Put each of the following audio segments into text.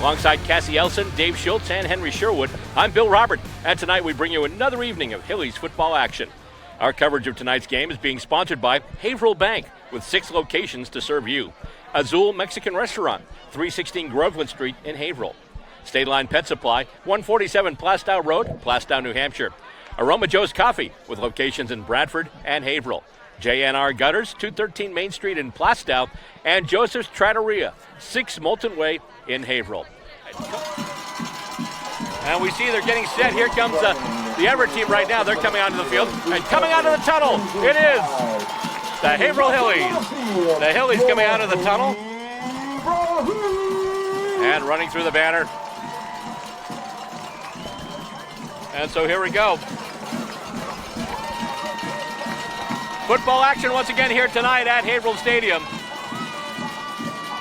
Alongside Cassie Elson, Dave Schultz, and Henry Sherwood, I'm Bill Robert, and tonight we bring you another evening of Hillies football action. Our coverage of tonight's game is being sponsored by Haverhill Bank, with 6 locations to serve you. Azul Mexican Restaurant, 316 Groveland Street in Haverhill. State Line Pet Supply, 147 Plastow Road, Plastow, New Hampshire. Aroma Joe's Coffee, with locations in Bradford and Haverhill. JNR Gutters, 213 Main Street in Plastow. And Joseph's Trattoria, 6 Moulton Way in Haverhill. And we see they're getting set. Here comes the Everett team right now. They're coming onto the field. And coming onto the tunnel, it is the Haverhill Hillies. The Hillies coming out of the tunnel. And running through the banner. And so here we go. Football action once again here tonight at Haverhill Stadium.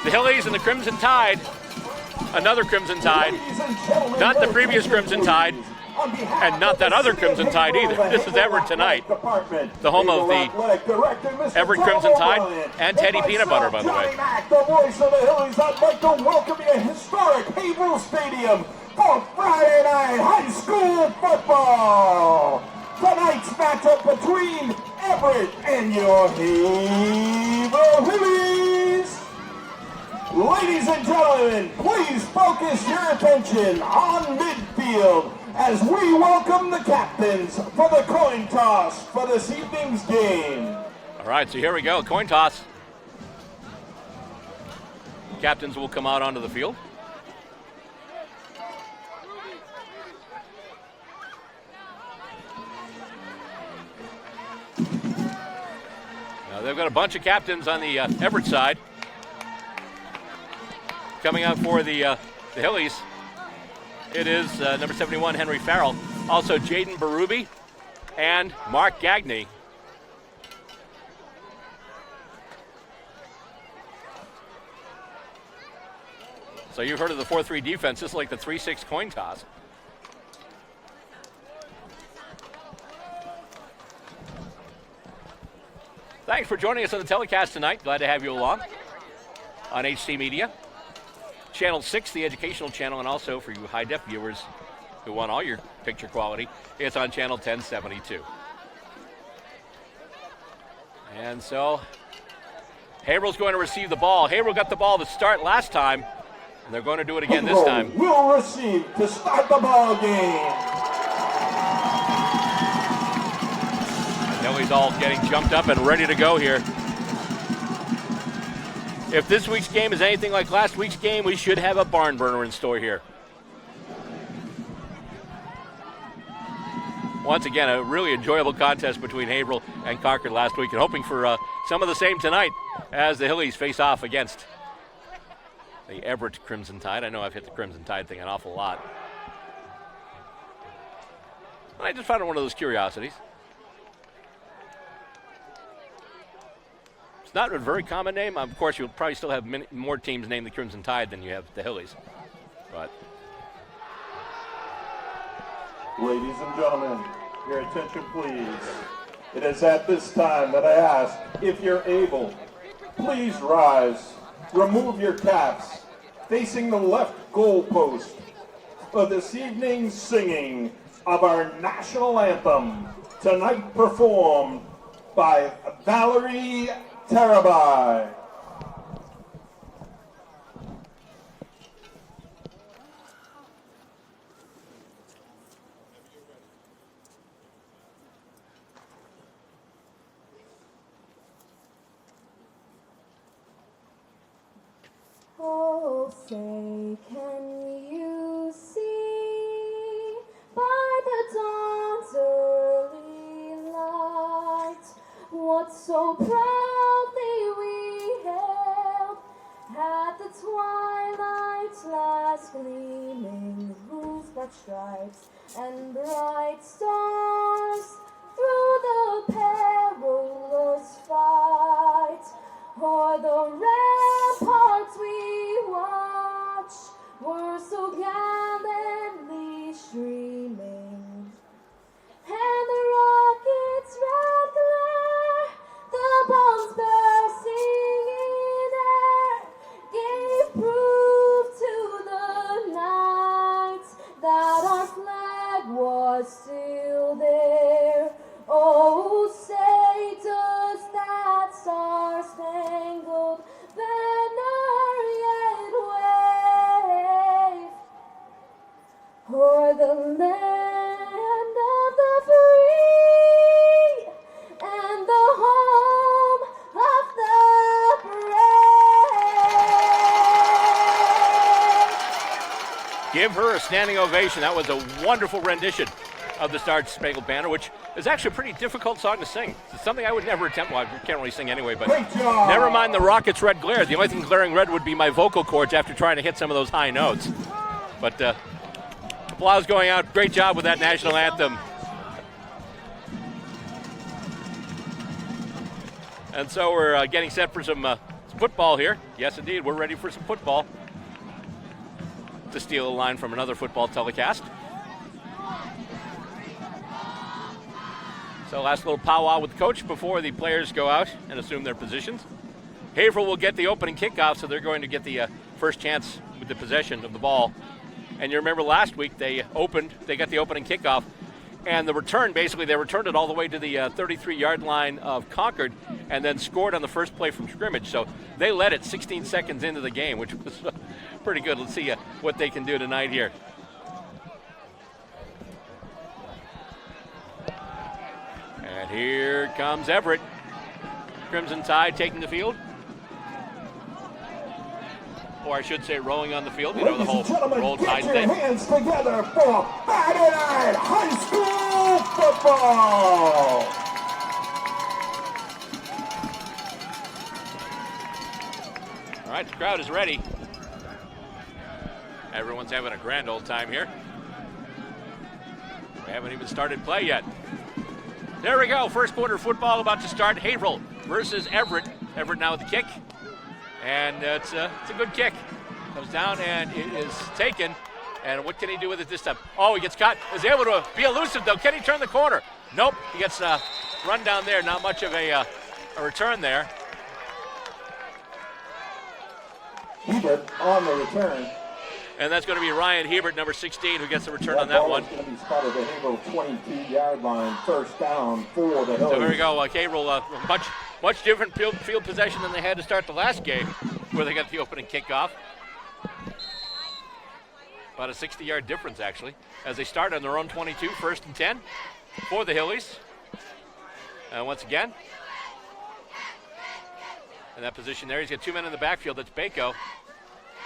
The Hillies and the Crimson Tide. Another Crimson Tide. Not the previous Crimson Tide. And not that other Crimson Tide either. This is Everett tonight. The home of the Everett Crimson Tide and Teddy Peanut Butter, by the way. The voice of the Hillies, I'd like to welcome you to historic Haverhill Stadium for Friday night high school football. Tonight's matchup between Everett and your Haverhill Hillies. Ladies and gentlemen, please focus your attention on midfield as we welcome the captains for the coin toss for this evening's game. All right, so here we go, coin toss. Captains will come out onto the field. Now they've got a bunch of captains on the Everett side. Coming out for the Hillies, it is number 71, Henry Farrell. Also Jaden Berube and Mark Gagney. So you've heard of the 4-3 defense. This is like the 3-6 coin toss. Thanks for joining us on the telecast tonight. Glad to have you along on HC Media. Channel 6, the educational channel, and also for you high-def viewers who want all your picture quality, it's on channel 1072. And so, Haverhill's going to receive the ball. Haverhill got the ball to start last time, and they're going to do it again this time. Will receive to start the ball game. Nelly's all getting jumped up and ready to go here. If this week's game is anything like last week's game, we should have a barn burner in store here. Once again, a really enjoyable contest between Haverhill and Concord last week, and hoping for some of the same tonight as the Hillies face off against the Everett Crimson Tide. I know I've hit the Crimson Tide thing an awful lot. I just found it one of those curiosities. It's not a very common name. Of course, you'll probably still have more teams named the Crimson Tide than you have the Hillies. But Ladies and gentlemen, your attention please. It is at this time that I ask, if you're able, please rise, remove your caps, facing the left goal post for this evening's singing of our national anthem, tonight performed by Valerie Tarabai. Oh, say, can you see by the dawn's early light what so proudly we hailed at the twilight's last gleaming, whose bright stripes and bright stars through the perilous fight o'er the ramparts we watch were so gallantly streaming, and the rocket's red glare, the bombs bursting in air, gave proof to the still there. Oh, say does that star-spangled banner yet wave o'er the land of the free and the home of the brave? Give her a standing ovation. That was a wonderful rendition of the Star Spangled Banner, which is actually a pretty difficult song to sing. It's something I would never attempt. Well, I can't really sing anyway, but never mind the Rockets' red glare. The only thing glaring red would be my vocal cords after trying to hit some of those high notes. But applause going out. Great job with that national anthem. And so we're getting set for some football here. Yes, indeed, we're ready for some football. To steal a line from another football telecast. So last little powwow with the coach before the players go out and assume their positions. Haverhill will get the opening kickoff, so they're going to get the first chance with the possession of the ball. And you remember last week they got the opening kickoff, and the return, basically they returned it all the way to the 33-yard line of Concord and then scored on the first play from scrimmage. So they led it 16 seconds into the game, which was pretty good. Let's see what they can do tonight here. And here comes Everett. Crimson Tide taking the field. Or I should say rolling on the field. You know, the whole roll tide thing. Get your hands together for Friday Night High School Football. All right, the crowd is ready. Everyone's having a grand old time here. We haven't even started play yet. There we go. First quarter football about to start. Haverhill versus Everett. Everett now with the kick. And it's a good kick. Comes down and it is taken. And what can he do with it this time? Oh, he gets caught. Is able to be elusive, though. Can he turn the corner? Nope. He gets run down there. Not much of a return there. Hebert on the return. And that's going to be Ryan Hebert, number 16, who gets the return on that one. That ball is going to be spotted at the Haverhill 22-yard line. First down for the Hillies. So there we go. Haverhill, much different field possession than they had to start the last game, where they got the opening kickoff. About a 60-yard difference, actually, as they start on their own 22, first and 10 for the Hillies. And once again, in that position there, he's got 2 men in the backfield. That's Bako.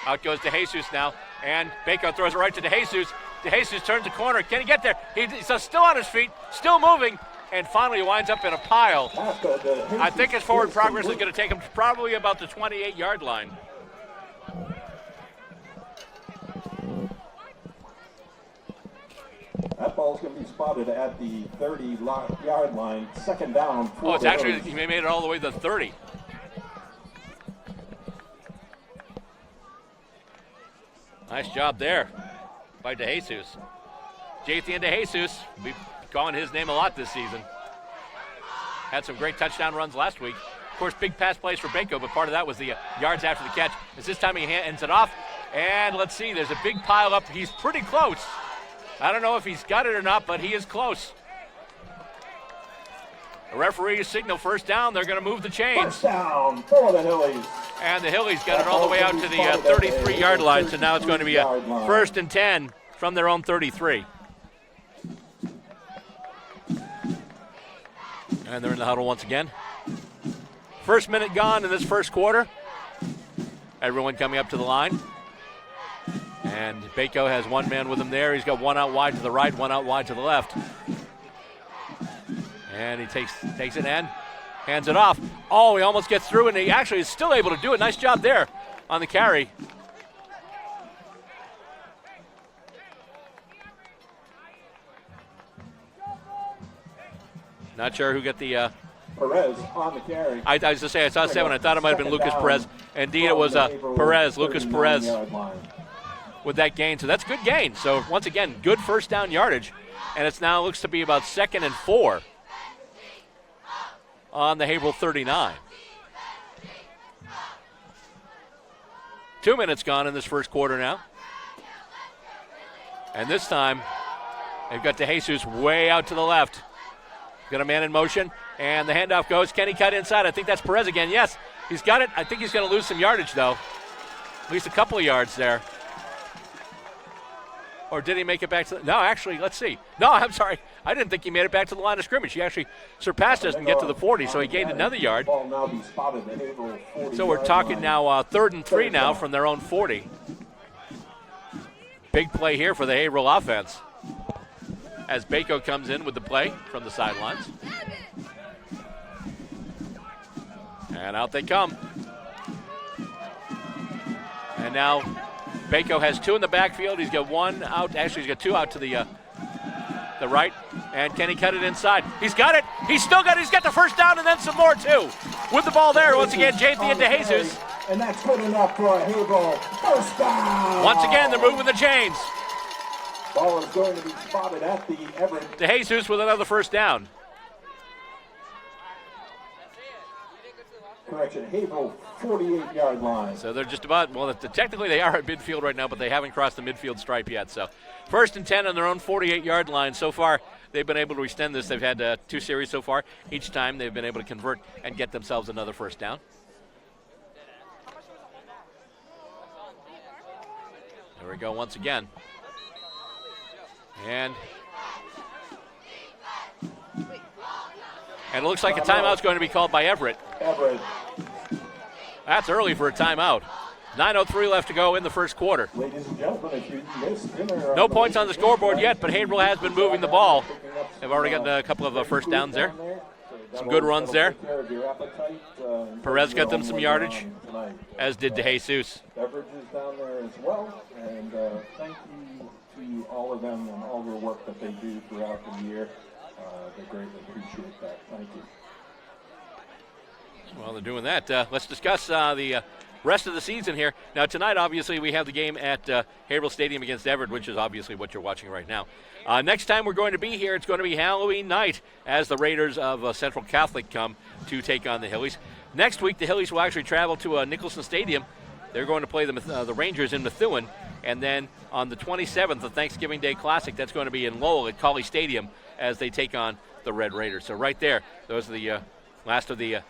Out goes DeJesus now, and Bako throws it right to DeJesus. DeJesus turns the corner. Can he get there? He's still on his feet, still moving, and finally winds up in a pile. I think his forward progress is going to take him to probably about the 28-yard line. That ball's going to be spotted at the 30-yard line. Second down for it's actually, he made it all the way to the 30. Nice job there by DeJesus. Jathan DeJesus, we've calling his name a lot this season. Had some great touchdown runs last week. Of course, big pass plays for Bako, but part of that was the yards after the catch. As this time he ends it off, and let's see, there's a big pile up. He's pretty close. I don't know if he's got it or not, but he is close. The referee signal first down. They're going to move the chains. First down for the Hillies. And the Hillies got it all the way out to the 33-yard line, so now it's going to be a first and 10 from their own 33. And they're in the huddle once again. First minute gone in this first quarter. Everyone coming up to the line. And Bako has one man with him there. He's got one out wide to the right, one out wide to the left. And he takes it and hands it off. Oh, he almost gets through, and he actually is still able to do it. Nice job there on the carry. Not sure who got the... Perez on the carry. I was going to say, I saw 7. I thought it might have been Lucas Perez. Indeed, it was Perez, Lucas Perez, with that gain. So that's a good gain. So once again, good first down yardage. And it's now looks to be about 2nd and 4 on the Haverhill 39. 2 minutes gone in this first quarter now. And this time, They've got DeJesus way out to the left. Got a man in motion, and the handoff goes. Kenny cut inside. I think that's Perez again. Yes, he's got it. I think he's going to lose some yardage, though. At least a couple of yards there. Or did he make it back to no, actually, let's see. No, I'm sorry. I didn't think he made it back to the line of scrimmage. He actually surpassed us and get to the 40, so he gained another yard. So we're talking now 3rd and 3 now from their own 40. Big play here for the Haverhill offense as Bako comes in with the play from the sidelines. And out they come. And now Bako has 2 in the backfield. He's got 1 out. Actually, he's got 2 out to the right. And Kenny cut it inside. He's got it. He's still got it. He's got the first down and then some more, too. With the ball there, once again, JT and DeJesus. And that's good enough for a Haverhill first down. Once again, they're moving the chains. Ball is going to be spotted at the Everett. DeJesus with another first down. Correction, Haverhill 48-yard line. So they're just about, well, technically they are at midfield right now, but they haven't crossed the midfield stripe yet. So 1st and 10 on their own 48-yard line. So far, they've been able to extend this. They've had 2 series so far. Each time they've been able to convert and get themselves another first down. There we go once again. And it looks like a timeout's going to be called by Everett. Everett. That's early for a timeout. 9:03 left to go in the first quarter. Ladies and gentlemen, if you missed dinner, no points on the scoreboard yet, but Haverhill has been moving the ball. They've already gotten a couple of first downs there. Some good runs there. Perez got them some yardage, as did DeJesus. Beverage is down there as well, and thank you to all of them and all their work that they do throughout the year. They greatly appreciate that. Thank you. Well, they're doing that. Let's discuss the rest of the season here. Now, tonight, obviously, we have the game at Haverhill Stadium against Everett, which is obviously what you're watching right now. Next time we're going to be here, it's going to be Halloween night as the Raiders of Central Catholic come to take on the Hillies. Next week, the Hillies will actually travel to Nicholson Stadium. They're going to play the Rangers in Methuen. And then on the 27th, the Thanksgiving Day Classic, that's going to be in Lowell at Colley Stadium as they take on the Red Raiders. So right there, those are the last of the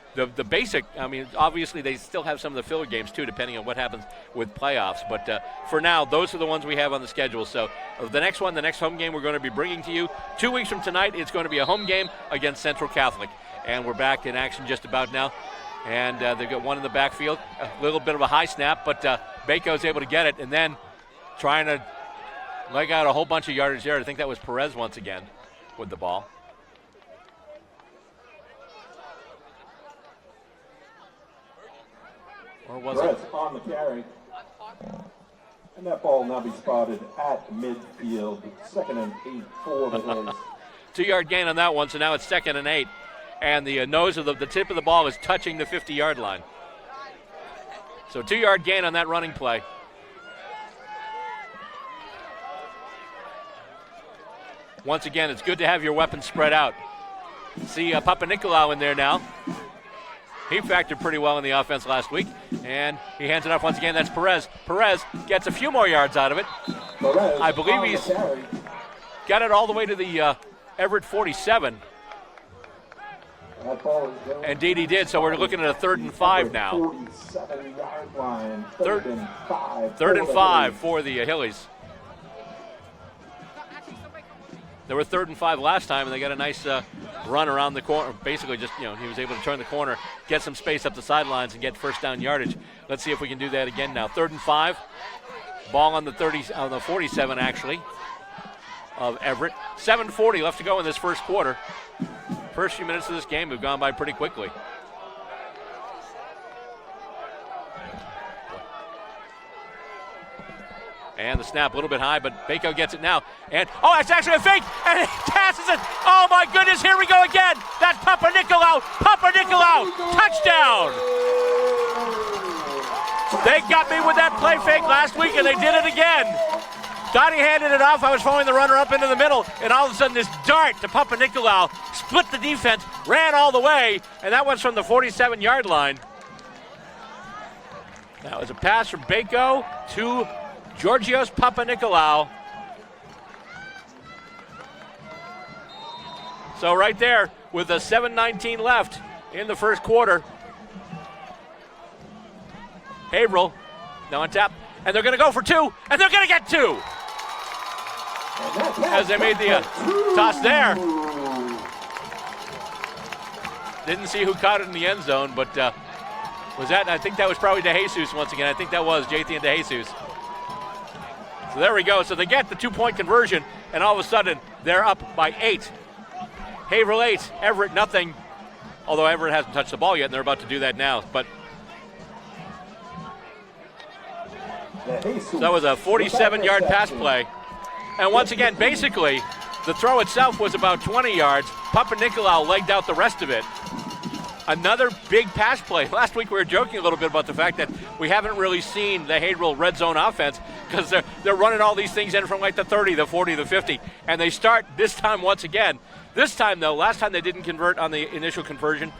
basic. I mean, obviously they still have some of the filler games too, depending on what happens with playoffs. But for now, those are the ones we have on the schedule. So the next home game we're going to be bringing to you 2 weeks from tonight. It's going to be a home game against Central Catholic, and we're back in action just about now. And they've got one in the backfield, a little bit of a high snap, but Baco's able to get it, and then trying to leg out a whole bunch of yardage there. I think that was Perez once again with the ball. Or was Perez it? on the carry. And that ball now be spotted at midfield. 2nd and 8 for the Hills. 2-yard gain on that one, so now it's 2nd and 8. And the nose of the tip of the ball is touching the 50-yard line. So 2-yard gain on that running play. Once again, it's good to have your weapons spread out. See Papanikolaou in there now. He factored pretty well in the offense last week. And he hands it off once again. That's Perez. Perez gets a few more yards out of it. Perez I believe he's got it all the way to the Everett 47. Indeed he did, so we're looking at a 3rd and 5 now. 47-yard line. 3rd and 5 for the Hillies. They were 3rd and 5 last time, and they got a nice run around the corner. Basically, just he was able to turn the corner, get some space up the sidelines, and get first down yardage. Let's see if we can do that again now. 3rd and 5. Ball on the 47 actually of Everett. 7:40 left to go in this first quarter. First few minutes of this game have gone by pretty quickly. And the snap a little bit high, but Bako gets it now. And, it's actually a fake, and he passes it. Oh, my goodness, here we go again. That's Papanikolaou. Papanikolaou, touchdown. They got me with that play fake last week, and they did it again. Thought he handed it off. I was following the runner up into the middle, and all of a sudden this dart to Papanikolaou split the defense, ran all the way, and that was from the 47-yard line. That was a pass from Bako to Georgios Papanikolaou. So right there with a 7:19 left in the first quarter. Haverhill now on tap, and they're going to go for two, and they're going to get two. As they made the toss there. Didn't see who caught it in the end zone, but was that, I think that was probably DeJesus once again. I think that was JT and DeJesus. So there we go. So they get the 2-point conversion, and all of a sudden they're up by 8. Haverhill 8, Everett nothing. Although Everett hasn't touched the ball yet, and they're about to do that now. But so that was a 47-yard pass play. And once again, basically, the throw itself was about 20 yards. Papanikolaou legged out the rest of it. Another big pass play. Last week we were joking a little bit about the fact that we haven't really seen the Haverhill red zone offense because they're running all these things in from like the 30, the 40, the 50. And they start this time once again. This time, though, last time they didn't convert on the initial conversion.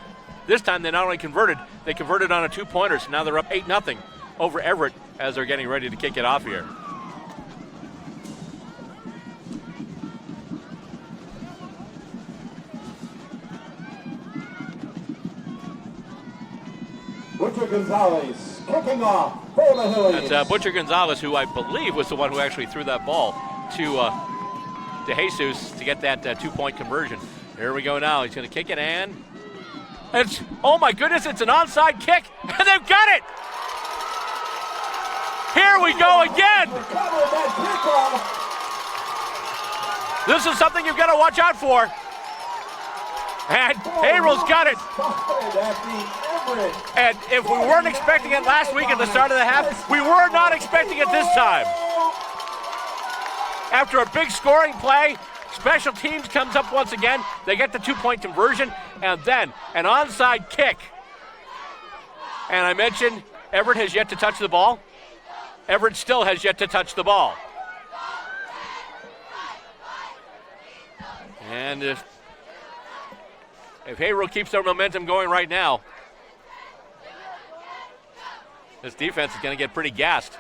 This time they not only converted, they converted on a 2-pointer. So now they're up 8-0 over Everett as they're getting ready to kick it off here. Butcher Gonzalez kicking off for the Hillies. That's Butcher Gonzalez, who I believe was the one who actually threw that ball to DeJesus to get that 2-point conversion. Here we go now. He's going to kick it, and it's, oh my goodness, it's an onside kick, and they've got it! Here we go again! This is something you've got to watch out for. And Haverhill's got it. And if we weren't expecting it last week at the start of the half, we were not expecting it this time. After a big scoring play, special teams comes up once again. They get the 2-point conversion, and then an onside kick. And I mentioned Everett has yet to touch the ball. Everett still has yet to touch the ball. And if Haverhill keeps their momentum going right now, this defense is going to get pretty gassed.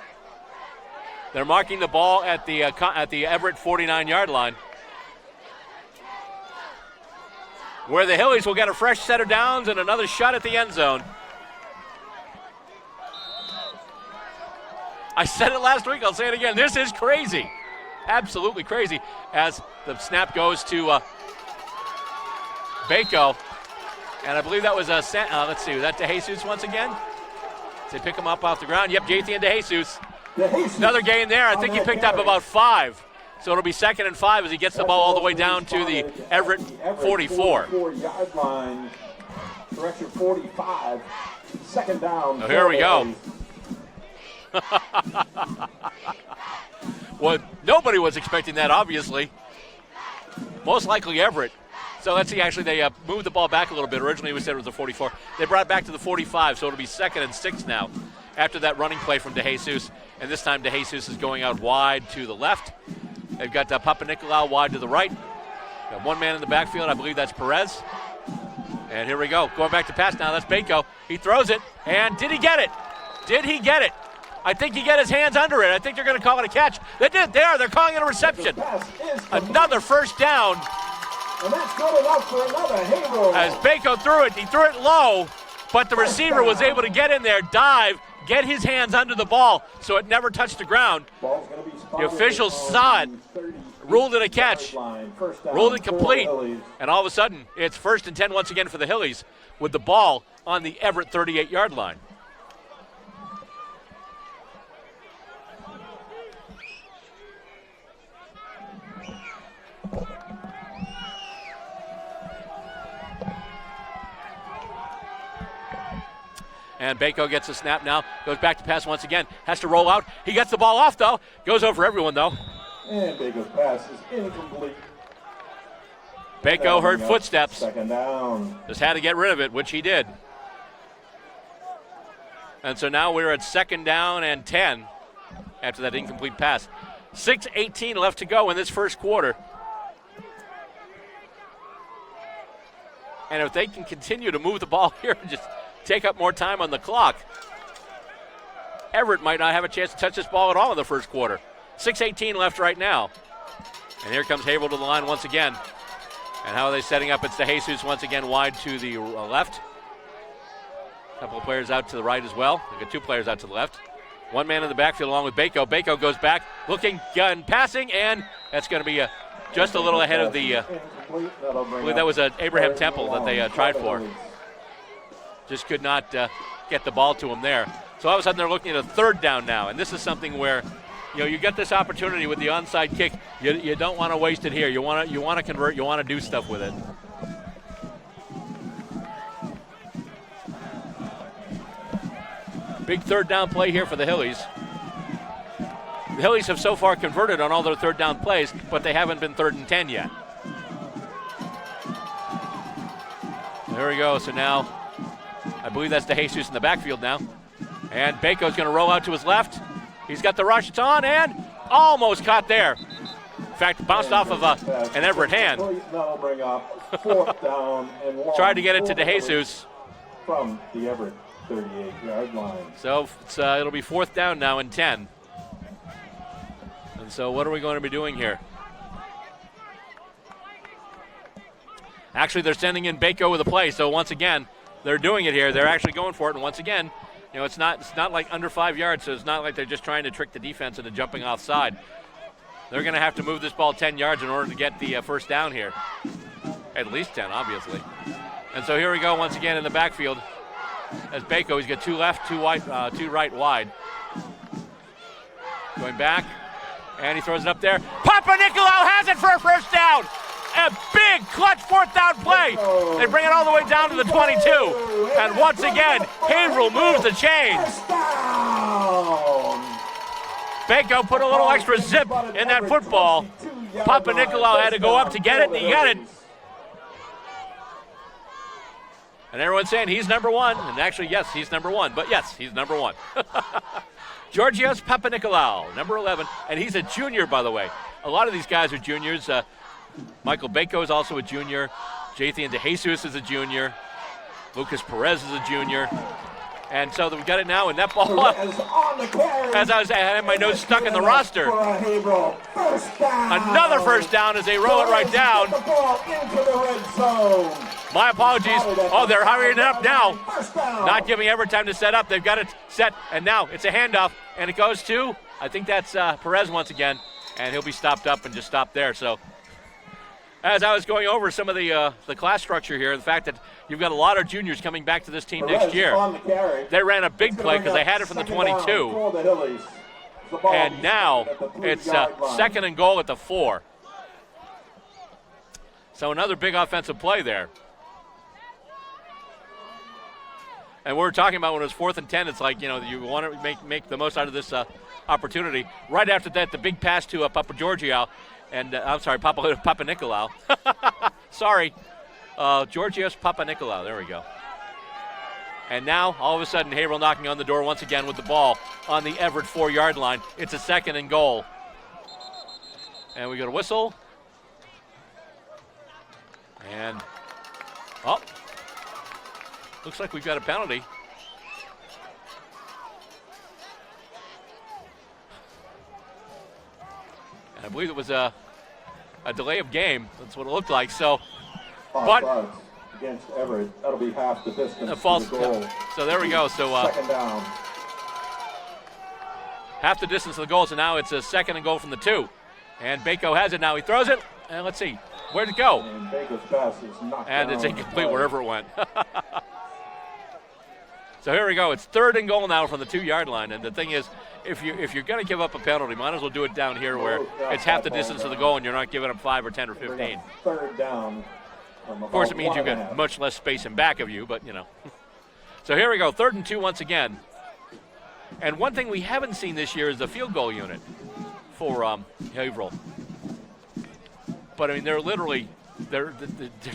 They're marking the ball at the Everett 49-yard line, where the Hillies will get a fresh set of downs and another shot at the end zone. I said it last week, I'll say it again. This is crazy. Absolutely crazy. As the snap goes to Bako. And I believe that was let's see, was that DeJesus once again? They pick him up off the ground. Yep, JT and DeJesus. Another gain there. I think he picked up about 5. So it'll be 2nd and 5 as he gets the ball all the way down to the Everett 44. 4-yard line. Direction 45. 2nd down. Oh, here we go. Well, nobody was expecting that, obviously. Most likely Everett. So let's see, actually, they moved the ball back a little bit. Originally, we said it was the 44. They brought it back to the 45, so it'll be 2nd and 6 now after that running play from DeJesus. And this time, DeJesus is going out wide to the left. They've got Papanikolaou wide to the right. Got one man in the backfield. I believe that's Perez. And here we go. Going back to pass now. That's Bako. He throws it. And did he get it? Did he get it? I think he got his hands under it. I think they're going to call it a catch. They did. They are. They're calling it a reception. Another first down. And that's good enough for another Haverhill. As Bako threw it, he threw it low, but the receiver was able to get in there, dive, get his hands under the ball, so it never touched the ground. The officials saw it, ruled it a catch, ruled it complete, and all of a sudden, it's 1st and 10 once again for the Hillies with the ball on the Everett 38-yard line. And Bako gets a snap now, goes back to pass once again, has to roll out. He gets the ball off, though. Goes over everyone, though. And Bako's pass is incomplete. Bako heard footsteps. 2nd down. Just had to get rid of it, which he did. And so now we're at 2nd down and 10 after that incomplete pass. 6:18 left to go in this first quarter. And if they can continue to move the ball here and just take up more time on the clock, Everett might not have a chance to touch this ball at all in the first quarter. 6:18 left right now. And here comes Haverhill to the line once again. And how are they setting up? It's DeJesus once again wide to the left. A couple of players out to the right as well. We've got 2 players out to the left. One man in the backfield along with Bako. Bako goes back, looking, gun, passing, and that's going to be just a little ahead of the, I believe that was an Abraham Temple that they tried for. Just could not get the ball to him there. So all of a sudden they're looking at a 3rd down now, and this is something where, you get this opportunity with the onside kick. You don't want to waste it here. You want to convert. You want to do stuff with it. Big 3rd down play here for the Hillies. The Hillies have so far converted on all their 3rd down plays, but they haven't been 3rd and 10 yet. There we go. So now, I believe that's DeJesus in the backfield now. And Baco's going to roll out to his left. He's got the rush. It's on and almost caught there. In fact, bounced off of an Everett hand. That'll bring up 4th down and long. Tried to get it to DeJesus. From the Everett 38-yard line. So it'll be 4th down now and 10. And so what are we going to be doing here? Actually, they're sending in Bako with a play. So once again, they're doing it here. They're actually going for it. And once again, it's not like under 5 yards, so it's not like they're just trying to trick the defense into jumping offside. They're going to have to move this ball 10 yards in order to get the 1st down here. At least 10, obviously. And so here we go once again in the backfield. As Bako, he's got 2 left, 2 right wide. Going back, and he throws it up there. Papanikolaou has it for a 1st down. A big clutch 4th down play. They bring it all the way down to the 22. And once again, Haverhill moves the chains. Bako put a little extra zip in that football. Papanikolaou had to go up to get it, and he got it. And everyone's saying he's number 1. And actually, yes, he's number 1. But yes, he's number 1. Georgios Papanikolaou, number 11. And he's a junior, by the way. A lot of these guys are juniors. Michael Bako is also a junior. Jathan DeJesus is a junior. Lucas Perez is a junior. And so we've got it now, and that ball, as I had my nose stuck in the roster. Another 1st down as they roll it right down. My apologies. Oh, they're hurrying it up now. Not giving Everett time to set up. They've got it set, and now it's a handoff, and it goes to, I think that's Perez once again, and he'll be stopped up and just stopped there. So as I was going over some of the class structure here, the fact that you've got a lot of juniors coming back to this team next year. They ran a big play because they had it from the 22. And now it's 2nd and goal at the 4. So another big offensive play there. And we were talking about when it was 4th and 10, it's like, you want to make the most out of this opportunity. Right after that, the big pass to Papanikolaou. And I'm sorry, Papanikolaou. Sorry, Georgios Papanikolaou. There we go. And now, all of a sudden, Haverhill knocking on the door once again with the ball on the Everett 4-yard line. It's a 2nd and goal. And we got a whistle. And, looks like we've got a penalty. And I believe it was a delay of game. That's what it looked like. So, but against Everett, that'll be half the distance a false to the goal. So there we go. So 2nd down. Half the distance to the goal. So now it's a 2nd and goal from the 2. And Bako has it now. He throws it, and let's see. Where'd it go? And Baco's pass is knocked and down it's incomplete wherever it went. So here we go. It's 3rd and goal now from the 2-yard line. And the thing is, if you're going to give up a penalty, might as well do it down here where it's half the distance to the goal and you're not giving up 5 or 10 or 15. 3rd down. Of course, it means you've got much less space in back of you, but So here we go. 3rd and 2 once again. And one thing we haven't seen this year is the field goal unit for Haverhill. But I mean, they're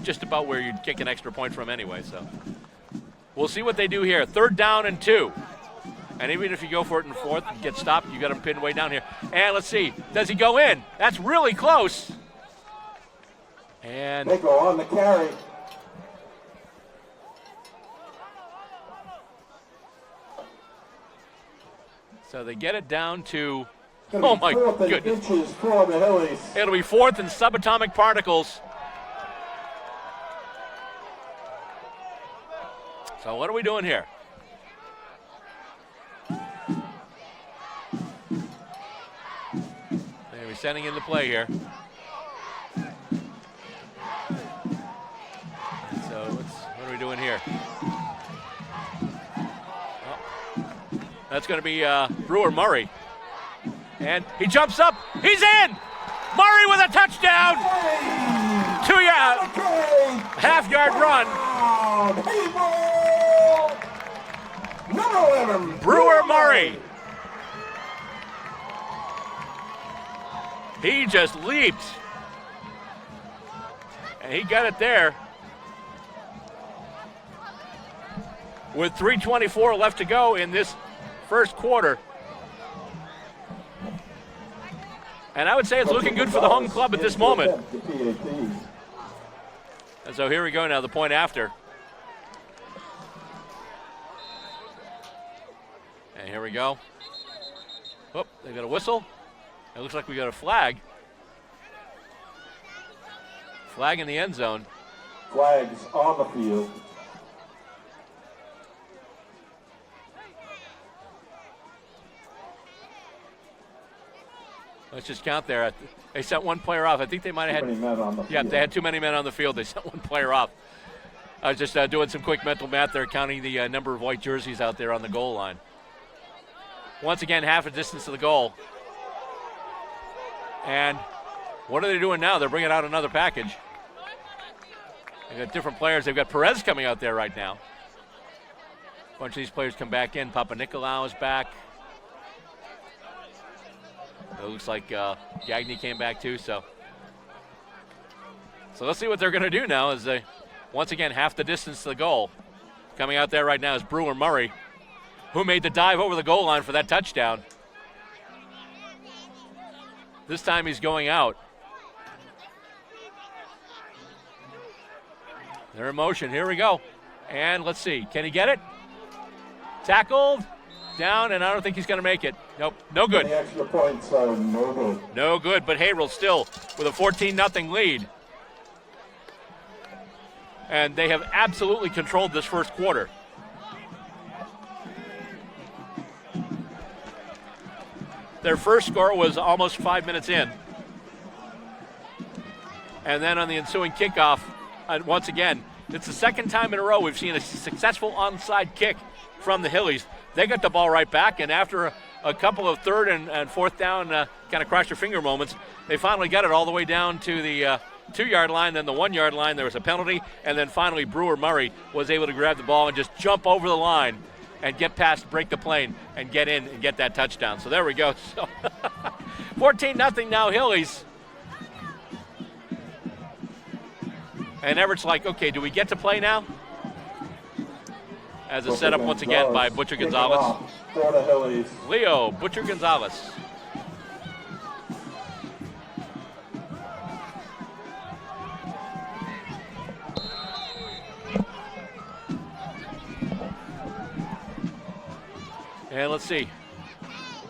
just about where you'd kick an extra point from anyway. So we'll see what they do here. 3rd down and 2. And even if you go for it in 4th and get stopped, you got him pinned way down here. And let's see, does he go in? That's really close. And Bako on the carry. so they get it down to, oh my goodness. Inches for the Hillies. It'll be 4th and subatomic particles. So what are we doing here? We're sending in the play here. So what are we doing here? Oh, that's going to be Brewer Murray. And he jumps up. He's in! Murray with a touchdown! 2-yard, half-yard run. Number 11, Brewer Murray. He just leaped. And he got it there. With 3:24 left to go in this first quarter. And I would say it's looking good for the home club at this moment. And so here we go now, the point after. And here we go. Oh, they got a whistle. It looks like we got a flag. Flag in the end zone. Flags on the field. Let's just count there. They sent one player off. I think they might have had. Yeah, they had too many men on the field. They sent one player off. I was just doing some quick mental math there, counting the number of white jerseys out there on the goal line. Once again, half a distance to the goal. And what are they doing now? They're bringing out another package. They've got different players. They've got Perez coming out there right now. A bunch of these players come back in. Papa Nicolau is back. It looks like Gagny came back too. So let's see what they're going to do now as they, once again, half the distance to the goal. Coming out there right now is Brewer Murray, who made the dive over the goal line for that touchdown. This time he's going out. They're in motion. Here we go. And let's see. Can he get it? Tackled. Down, and I don't think he's going to make it. Nope. No good. The extra points are no good. No good, but Haverhill still with a 14-0 lead. And they have absolutely controlled this first quarter. Their first score was almost 5 minutes in. And then on the ensuing kickoff, once again, it's the second time in a row we've seen a successful onside kick from the Hillies. They got the ball right back, and after a couple of third and fourth down kind of cross your finger moments, they finally got it all the way down to the 2-yard line, then the 1-yard line. There was a penalty, and then finally Brewer Murray was able to grab the ball and just jump over the line and get past, break the plane, and get in and get that touchdown. So there we go. So 14-0 now, Hillies. And Everett's like, okay, do we get to play now? As a setup once again by Butcher Gonzalez. Leo Butcher Gonzalez. And let's see.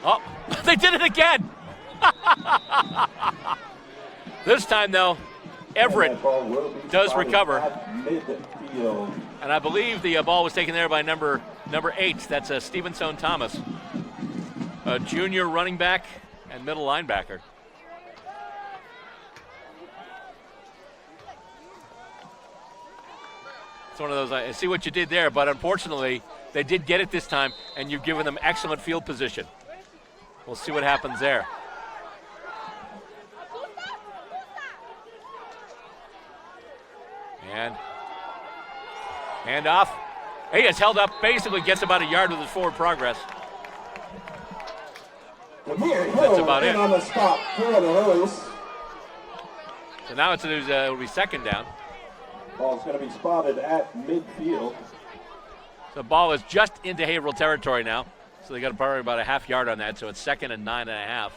Oh, they did it again. This time, though, Everett does recover. And I believe the ball was taken there by number 8. That's Stevenson Thomas, a junior running back and middle linebacker. It's one of those, I see what you did there, but unfortunately, they did get it this time, and you've given them excellent field position. We'll see what happens there. And handoff. He is held up, basically gets about a yard with his forward progress. That's about it. On the stop for the Hillies. So now it'll be second down. Ball's going to be spotted at midfield. The ball is just into Haverhill territory now. So they got probably about a half yard on that, so it's 2nd and 9.5.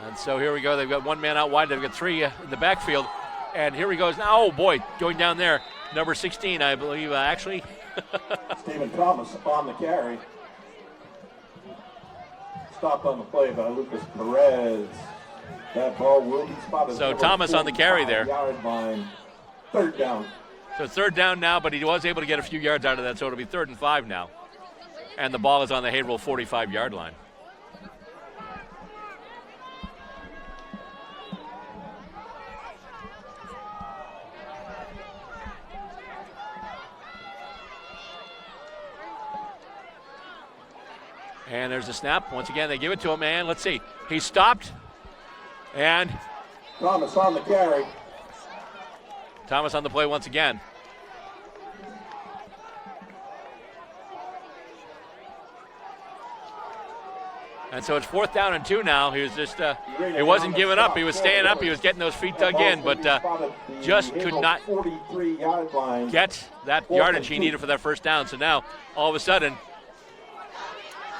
And so here we go. They've got one man out wide. They've got 3 in the backfield. And here he goes now. Oh, boy, going down there. Number 16, I believe, actually. Stephen Thomas on the carry. Stopped on the play by Lucas Perez. That ball will be spotted. So Thomas on the carry there. Yard line. Third down. So third down now, but he was able to get a few yards out of that, so it'll be 3rd and 5 now. And the ball is on the Haverhill 45-yard line. And there's a snap. Once again, they give it to him, and let's see. He stopped, and Thomas on the carry. Thomas on the play once again. And so it's 4th down and 2 now. He was just, he wasn't giving up. He was staying up. He was getting those feet dug in, but just could not get that yardage he needed for that first down. So now, all of a sudden,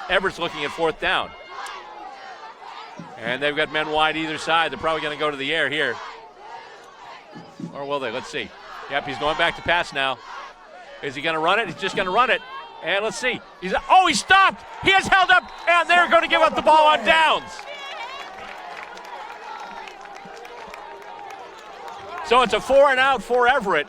Everett's looking at 4th down. And they've got men wide either side. They're probably going to go to the air here. Or will they? Let's see. Yep, he's going back to pass now. Is he going to run it? He's just going to run it. And let's see. He stopped. He is held up, and they're going to give up the ball on downs. So it's a 4 and out for Everett.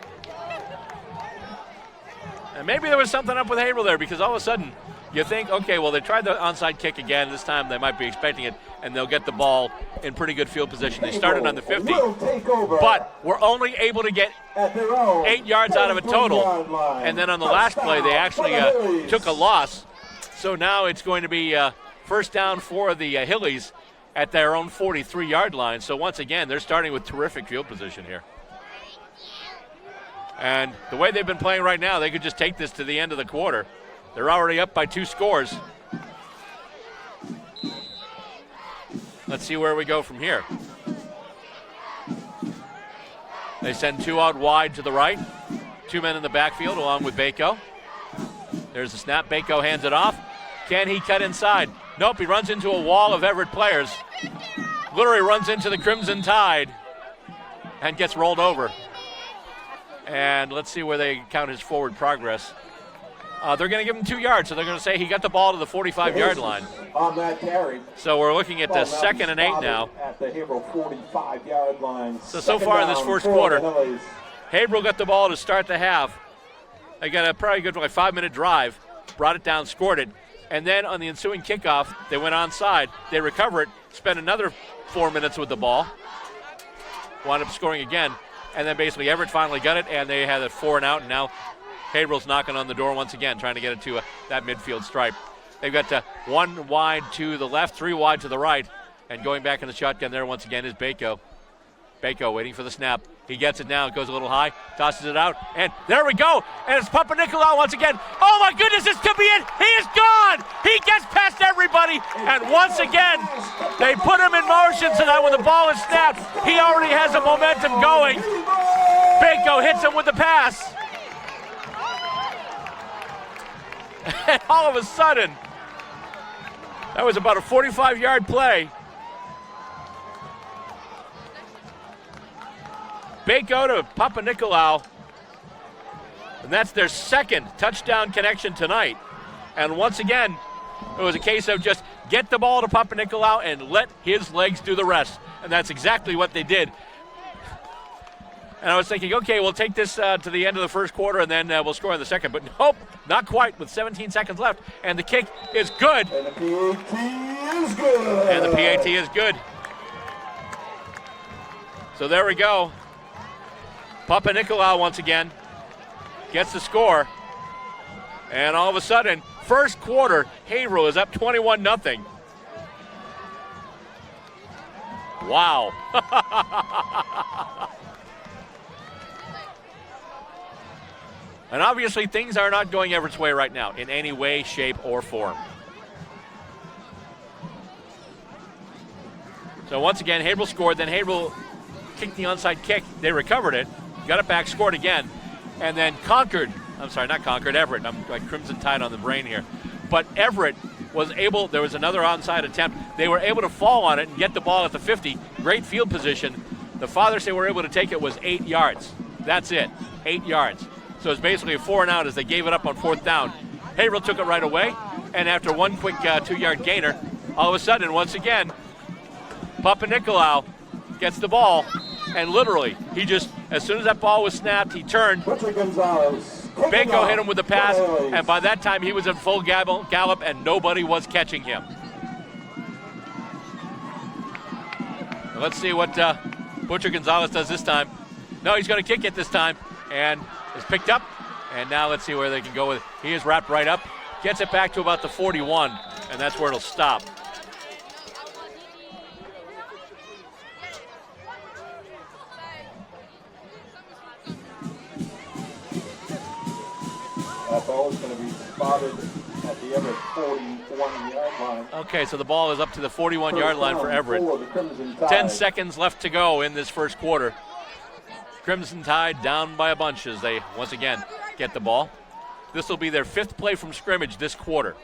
And maybe there was something up with Haverhill there, because all of a sudden you think, okay, well, they tried the onside kick again. This time they might be expecting it, and they'll get the ball in pretty good field position. They started on the 50, but were only able to get 8 yards out of it total. And then on the last play, they actually took a loss. So now it's going to be first down for the Hillies at their own 43-yard line. So once again, they're starting with terrific field position here. And the way they've been playing right now, they could just take this to the end of the quarter. They're already up by 2 scores. Let's see where we go from here. They send 2 out wide to the right. 2 men in the backfield along with Bako. There's the snap. Bako hands it off. Can he cut inside? Nope, he runs into a wall of Everett players. Literally runs into the Crimson Tide and gets rolled over. And let's see where they count his forward progress. They're going to give him 2 yards, so they're going to say he got the ball to the 45-yard line. On that carry. So we're looking at the 2nd and 8 now. At the Haverhill 45-yard line. So far in this first quarter, Haverhill got the ball to start the half. They got a probably good 5-minute drive, brought it down, scored it, and then on the ensuing kickoff, they went onside. They recover it, spent another 4 minutes with the ball, wound up scoring again, and then basically Everett finally got it, and they had a 4 and out, and now Haverhill's knocking on the door once again, trying to get it to that midfield stripe. They've got 1 wide to the left, 3 wide to the right, and going back in the shotgun there once again is Bako. Bako waiting for the snap. He gets it now. It goes a little high, tosses it out, and there we go. And it's Papanikolaou once again. Oh my goodness, this could be it. He is gone. He gets past everybody, and once again, they put him in motion so that when the ball is snapped, he already has a momentum going. Bako hits him with the pass. And all of a sudden, that was about a 45-yard play. Bako to Papanikolaou, and that's their 2nd touchdown connection tonight. And once again, it was a case of just get the ball to Papanikolaou and let his legs do the rest. And that's exactly what they did. And I was thinking, okay, we'll take this to the end of the first quarter and then we'll score in the second. But nope, not quite with 17 seconds left. And the kick is good. And the PAT is good. And the PAT is good. So there we go. Papanikolaou once again gets the score. And all of a sudden, first quarter, Haverhill is up 21-0. Wow. And obviously things are not going Everett's way right now in any way, shape, or form. So once again, Haverhill scored, then Haverhill kicked the onside kick. They recovered it, got it back, scored again, and then Everett. I'm like Crimson Tide on the brain here. But Everett was able, there was another onside attempt. They were able to fall on it and get the ball at the 50. Great field position. The farthest they were able to take it was 8 yards. That's it, 8 yards. So it's basically a 4 and out as they gave it up on 4th down. Haverhill took it right away, and after one quick 2-yard gainer, all of a sudden, once again, Papanikolaou gets the ball, and literally, he just, as soon as that ball was snapped, he turned. Butcher Gonzalez. Bako hit him with the pass, and by that time he was in full gallop, and nobody was catching him. Let's see what Butcher Gonzalez does this time. No, he's going to kick it this time, and is picked up. And now let's see where they can go with it. He is wrapped right up, gets it back to about the 41, and that's where it'll stop. That ball is going to be spotted at the Everett 41-yard line. Okay, so the ball is up to the 41-yard line for Everett. 10 seconds left to go in this first quarter. Crimson Tide down by a bunch as they once again get the ball. This will be their 5th play from scrimmage this quarter.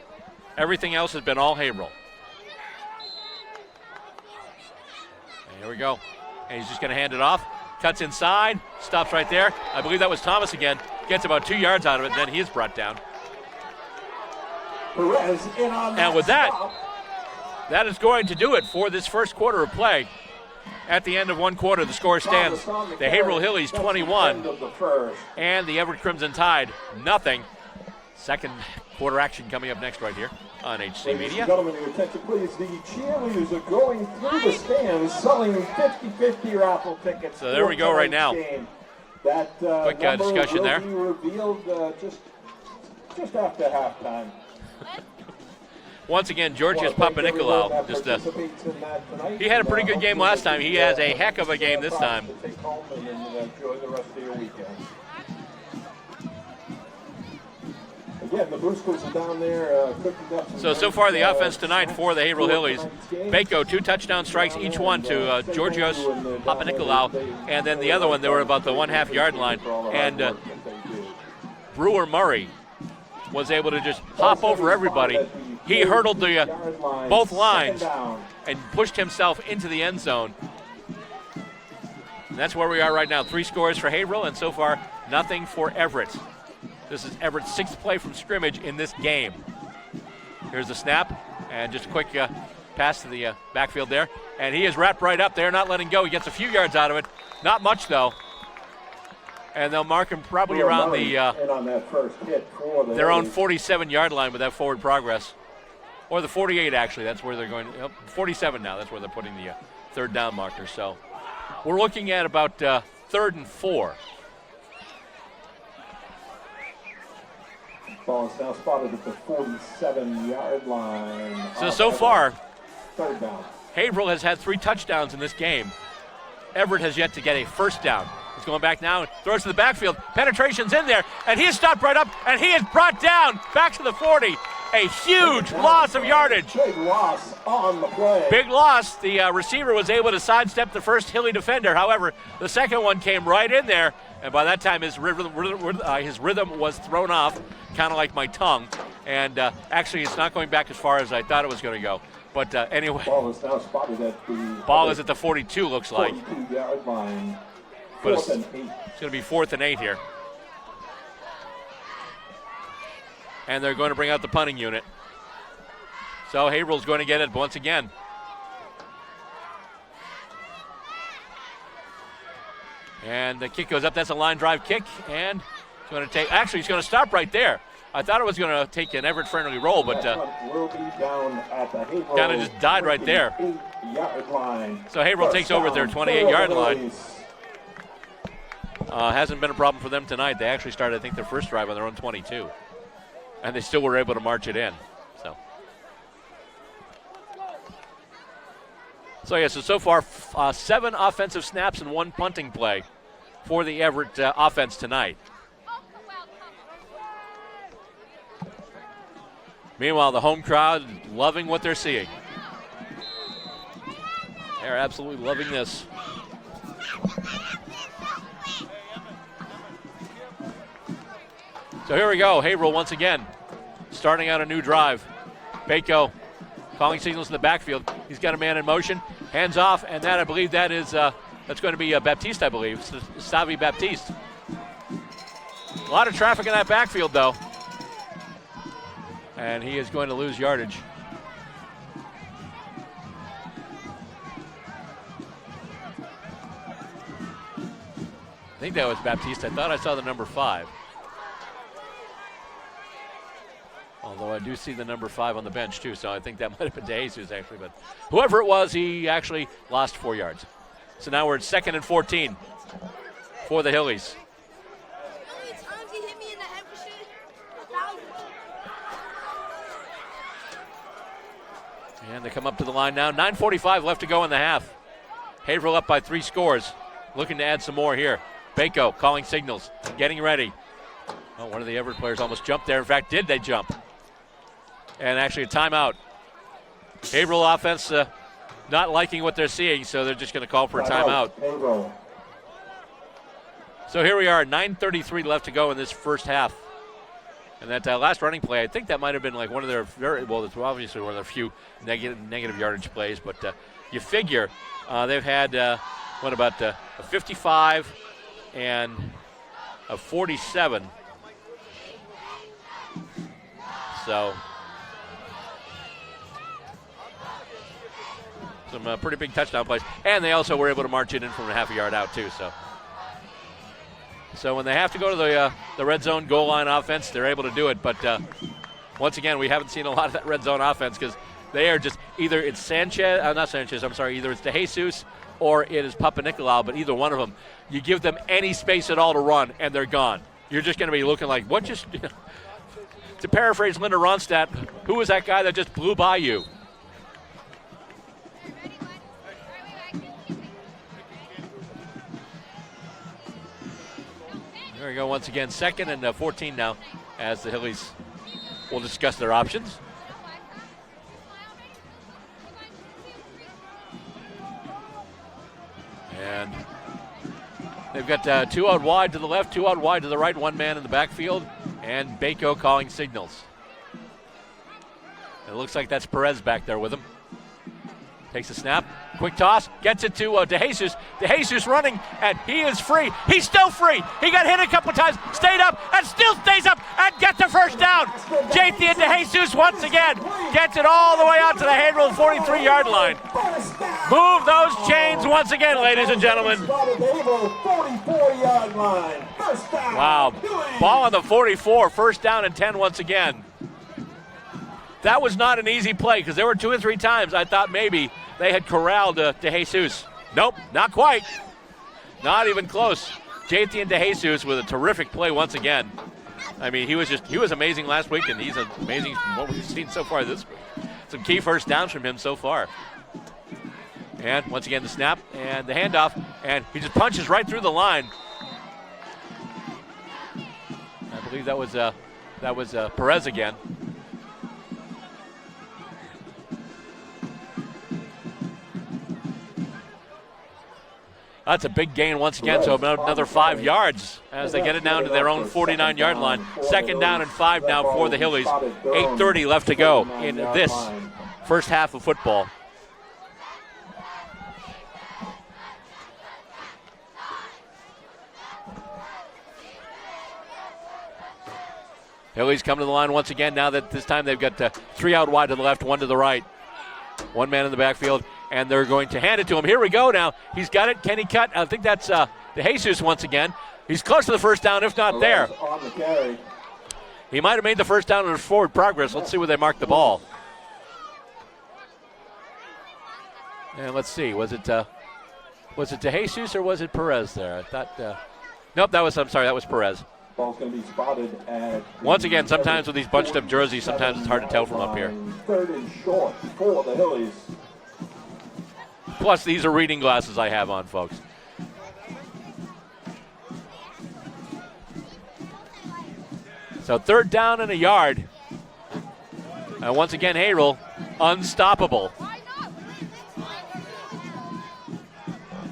Everything else has been all Haverhill. And here we go. And he's just going to hand it off. Cuts inside, stops right there. I believe that was Thomas again. Gets about 2 yards out of it, and then he is brought down. Perez in on and with that, stop. That is going to do it for this first quarter of play. At the end of one quarter, the score stands the Haverhill Hillies 21 and the Everett Crimson Tide nothing. Second quarter action coming up next right here on HC Media. Gentlemen, your attention please. The cheerleaders are going through the stands selling 50-50 raffle tickets. So there we go right now. That quick discussion will there. Be revealed just after halftime. Once again, Georgios Papanikolaou just he had a pretty good game last time. He has a heck of a game this time. Again, the Brewskos are down there cooking up. So far the offense tonight for the Haverhill Hillies. Bako, 2 touchdown strikes, each one to Georgios Papanikolaou, and then the other one, they were about the 1/2 yard line. And Brewer Murray was able to just hop over everybody. He hurdled the both lines and pushed himself into the end zone. And that's where we are right now. 3 scores for Haverhill, and so far nothing for Everett. This is Everett's 6th play from scrimmage in this game. Here's the snap, and just a quick pass to the backfield there. And he is wrapped right up there, not letting go. He gets a few yards out of it. Not much, though. And they'll mark him probably around their own 47-yard line with that forward progress. Or the 48, actually. That's where they're going. 47 now. That's where they're putting the 3rd down marker. So we're looking at about 3rd and 4. Ball is now spotted at the 47-yard line. So far, 3rd down. Haverhill has had 3 touchdowns in this game. Everett has yet to get a 1st down. He's going back now, throws to the backfield. Penetration's in there, and he is stopped right up, and he is brought down back to the 40. A huge loss of yardage. Big loss on the play. Big loss. The receiver was able to sidestep the first Hilly defender. However, the second one came right in there, and by that time his rhythm was thrown off, kind of like my tongue. And actually, it's not going back as far as I thought it was going to go. But anyway, ball is now spotted at the ball is at the 42, looks like. 42-yard line. But it's going to be 4th and 8 here. And they're going to bring out the punting unit. So Haverhill's going to get it once again. And the kick goes up. That's a line drive kick. And it's going to take, actually, he's going to stop right there. I thought it was going to take an Everett-friendly roll, but kind of just died right there. So Haverhill takes over at their 28-yard line. Hasn't been a problem for them tonight. They actually started, I think, their first drive on their own 22. And they still were able to march it in. So far, 7 offensive snaps and 1 punting play for the Everett offense tonight. Meanwhile, the home crowd loving what they're seeing. They're absolutely loving this. So here we go. Haverhill once again starting out a new drive. Bako calling signals in the backfield. He's got a man in motion. Hands off, and that I believe that is that's going to be Baptiste, I believe. Savi Baptiste. A lot of traffic in that backfield, though. And he is going to lose yardage. think that was Baptiste. I thought I saw the number 5. Although I do see the number 5 on the bench too, so I think that might have been DeJesus actually. But whoever it was, he actually lost 4 yards. So now we're at 2nd and 14 for the Hillies. And they come up to the line now. 9:45 left to go in the half. Haverhill up by 3 scores. Looking to add some more here. Bako calling signals, getting ready. Oh, one of the Everett players almost jumped there. In fact, did they jump? And actually a timeout. Haverhill offense not liking what they're seeing, so they're just going to call for a timeout. So here we are, 9:33 left to go in this first half. And that last running play, I think that might have been like one of their it's obviously one of their few negative yardage plays, but you figure they've had, a 55 and a 47. So some pretty big touchdown plays. And they also were able to march it in from a half a yard out too. So when they have to go to the red zone goal line offense, they're able to do it. But once again, we haven't seen a lot of that red zone offense because they are just either it's either it's DeJesus or it is Papa Nicolau, but either one of them, you give them any space at all to run and they're gone. You're just going to be looking like, what just, to paraphrase Linda Ronstadt, who was that guy that just blew by you? There we go once again, 2nd and 14 now as the Hillies will discuss their options. And they've got 2 out wide to the left, 2 out wide to the right, 1 man in the backfield, and Bako calling signals. It looks like that's Perez back there with him. Takes a snap, quick toss, gets it to DeJesus. DeJesus running, and he is free. He's still free. He got hit a couple times, stayed up, and still stays up, and gets the first down. Jathan DeJesus once again gets it all the way out to the Haverhill 43-yard line. Move those chains once again, ladies and gentlemen. Wow, ball on the 44, first down and 10 once again. That was not an easy play because there were 2 or 3 times I thought maybe they had corralled DeJesus. Nope, not quite. Not even close. Jathan DeJesus with a terrific play once again. I mean, he was amazing last week, and he's amazing from what we've seen so far this week. Some key first downs from him so far. And once again, the snap and the handoff, and he just punches right through the line. I believe that was Perez again. That's a big gain once again, so another 5 yards as they get it down to their own 49-yard line. 2nd down and 5 now for the Hillies. 8:30 left to go in this first half of football. Hillies come to the line once again now that this time they've got 3 out wide to the left, 1 to the right. 1 man in the backfield, and they're going to hand it to him. Here we go now. He's got it. Can he cut? I think that's DeJesus once again. He's close to the first down, if not there. He might have made the first down in his forward progress. Let's see where they mark the ball. And let's see. Was it DeJesus or was it Perez there? I thought. Nope, that was Perez. Ball's going to be spotted at once again, sometimes with these bunched up jerseys, sometimes it's hard to tell from up here. 3rd and short for the Hillies. Plus, these are reading glasses I have on, folks. So 3rd down and a yard. And once again, Haverhill, unstoppable.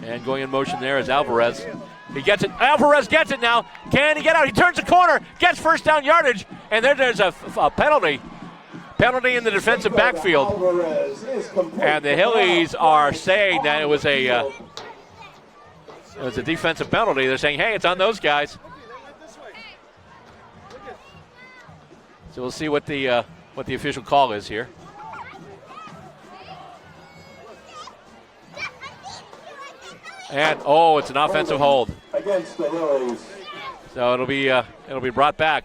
And going in motion there is Alvarez. He gets it. Alvarez gets it now. Can he get out? He turns the corner, gets first down yardage, and then there's a penalty. Penalty in the defensive backfield. And the Hillies are saying that it was a defensive penalty. They're saying, hey, it's on those guys. So we'll see what the official call is here. And, it's an offensive hold. against the Hillies. So it'll be brought back.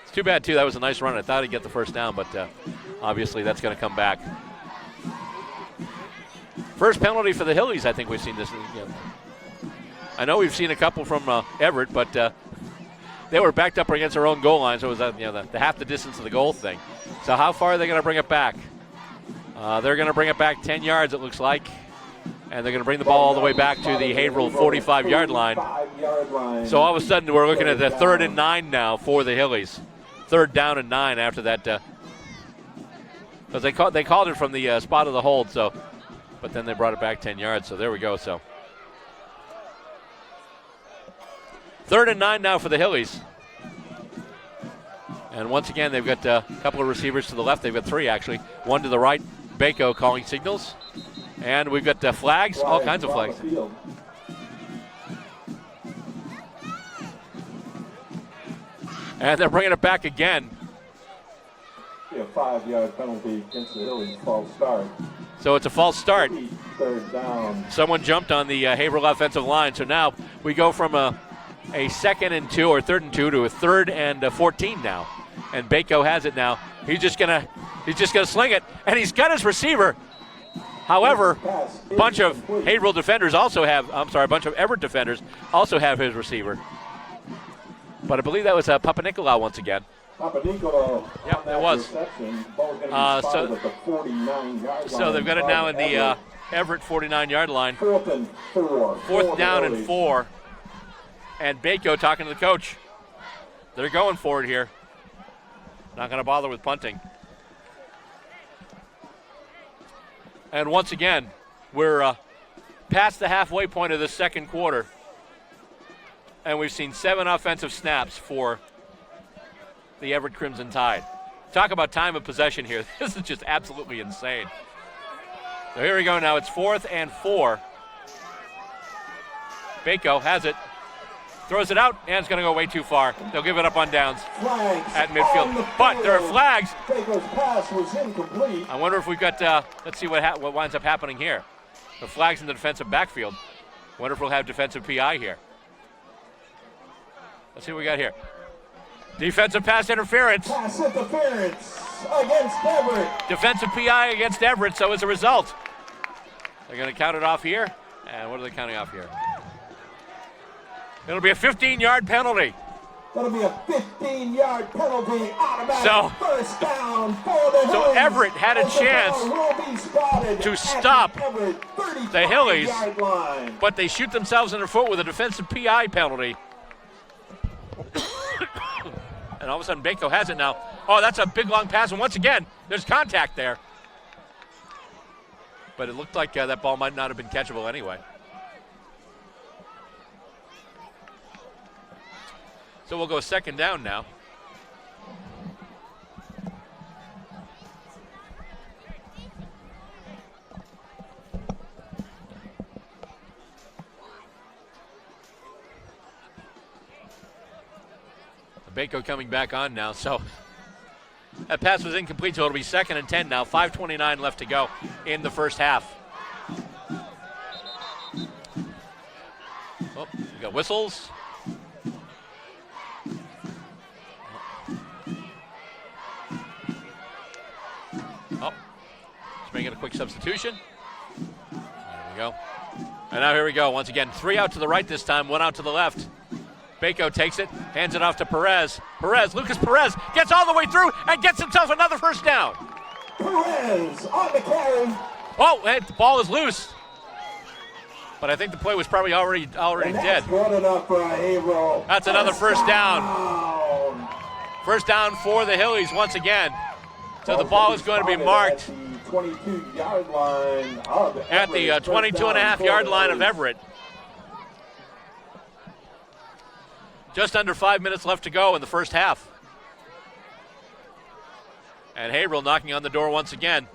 It's too bad, too. That was a nice run. I thought he'd get the first down, but obviously that's going to come back. First penalty for the Hillies, I think we've seen this. I know we've seen a couple from Everett, but they were backed up against their own goal line, so it was the half the distance of the goal thing. So how far are they going to bring it back? They're going to bring it back 10 yards, it looks like. And they're going to bring the ball all the way back to the Haverhill 45-yard line. So all of a sudden we're looking at the 3rd and 9 now for the Hillies. 3rd down and 9 after that. Because they called it from the spot of the hold, so, but then they brought it back 10 yards. So there we go. So 3rd and 9 now for the Hillies. And once again, they've got a couple of receivers to the left. They've got 3, actually. One to the right, Bako calling signals. And we've got flags, all kinds of flags. And they're bringing it back again. A 5-yard penalty against the Hillies, false start. So it's a false start. 3rd down. Someone jumped on the Haverhill offensive line. So now we go from a 2nd and 2 or 3rd and 2 to a 3rd and 14 now. And Bako has it now. He's just gonna sling it, and he's got his receiver. However, a bunch of Haverhill defenders also have, a bunch of Everett defenders also have his receiver. But I believe that was Papanicolaou once again. Papanicolaou. Yep, it was. So they've got it now in the Everett 49-yard line. 4th and 4. 4th down and 4. And Bako talking to the coach. They're going for it here. Not going to bother with punting. And once again, we're past the halfway point of the second quarter. And we've seen 7 offensive snaps for the Everett Crimson Tide. Talk about time of possession here. This is just absolutely insane. So here we go now. It's 4th and 4. Bako has it. Throws it out, and it's going to go way too far. They'll give it up on downs at midfield. But there are flags. Bako's pass was incomplete. I wonder if we've got, let's see what winds up happening here. The flags in the defensive backfield. Wonder if we'll have defensive PI here. Let's see what we got here. Defensive pass interference. Pass interference against Everett. Defensive PI against Everett, so as a result, they're going to count it off here. And what are they counting off here? It'll be a 15-yard penalty. That'll be a 15-yard penalty. Automatic first down for the Hillies. So Everett had a chance to stop the Hillies, but they shoot themselves in the foot with a defensive PI penalty. And all of a sudden, Bako has it now. Oh, that's a big, long pass. And once again, there's contact there. But it looked like that ball might not have been catchable anyway. So we'll go 2nd down now. Bako coming back on now, so that pass was incomplete, so it'll be 2nd and 10 now. 5:29 left to go in the first half. Oh, we got whistles. Oh, just making a quick substitution. There we go. And now here we go. Once again, 3 out to the right this time, 1 out to the left. Bako takes it, hands it off to Perez. Lucas Perez gets all the way through and gets himself another first down. Perez on the carry. Oh, the ball is loose. But I think the play was probably already dead. Good enough for a Haverhill. That's another first down. First down for the Hillies once again. So the ball is going to be marked at the 22-yard line of Everett. At the 22.5-yard line of Everett. Just under 5 minutes left to go in the first half. And Haverhill knocking on the door once again.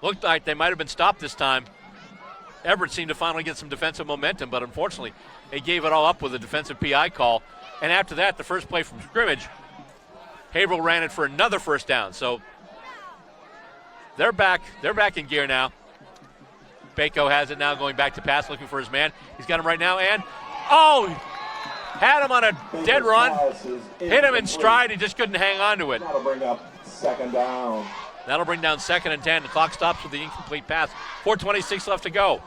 Looked like they might have been stopped this time. Everett seemed to finally get some defensive momentum, but unfortunately, they gave it all up with a defensive PI call. And after that, the first play from scrimmage, Haverhill ran it for another first down. So they're back in gear now. Bako has it now, going back to pass, looking for his man. He's got him right now, and oh, had him on a dead run. Hit him in stride. He just couldn't hang on to it. That'll bring up second down. That'll bring down 2nd and 10. The clock stops with the incomplete pass. 4:26 left to go.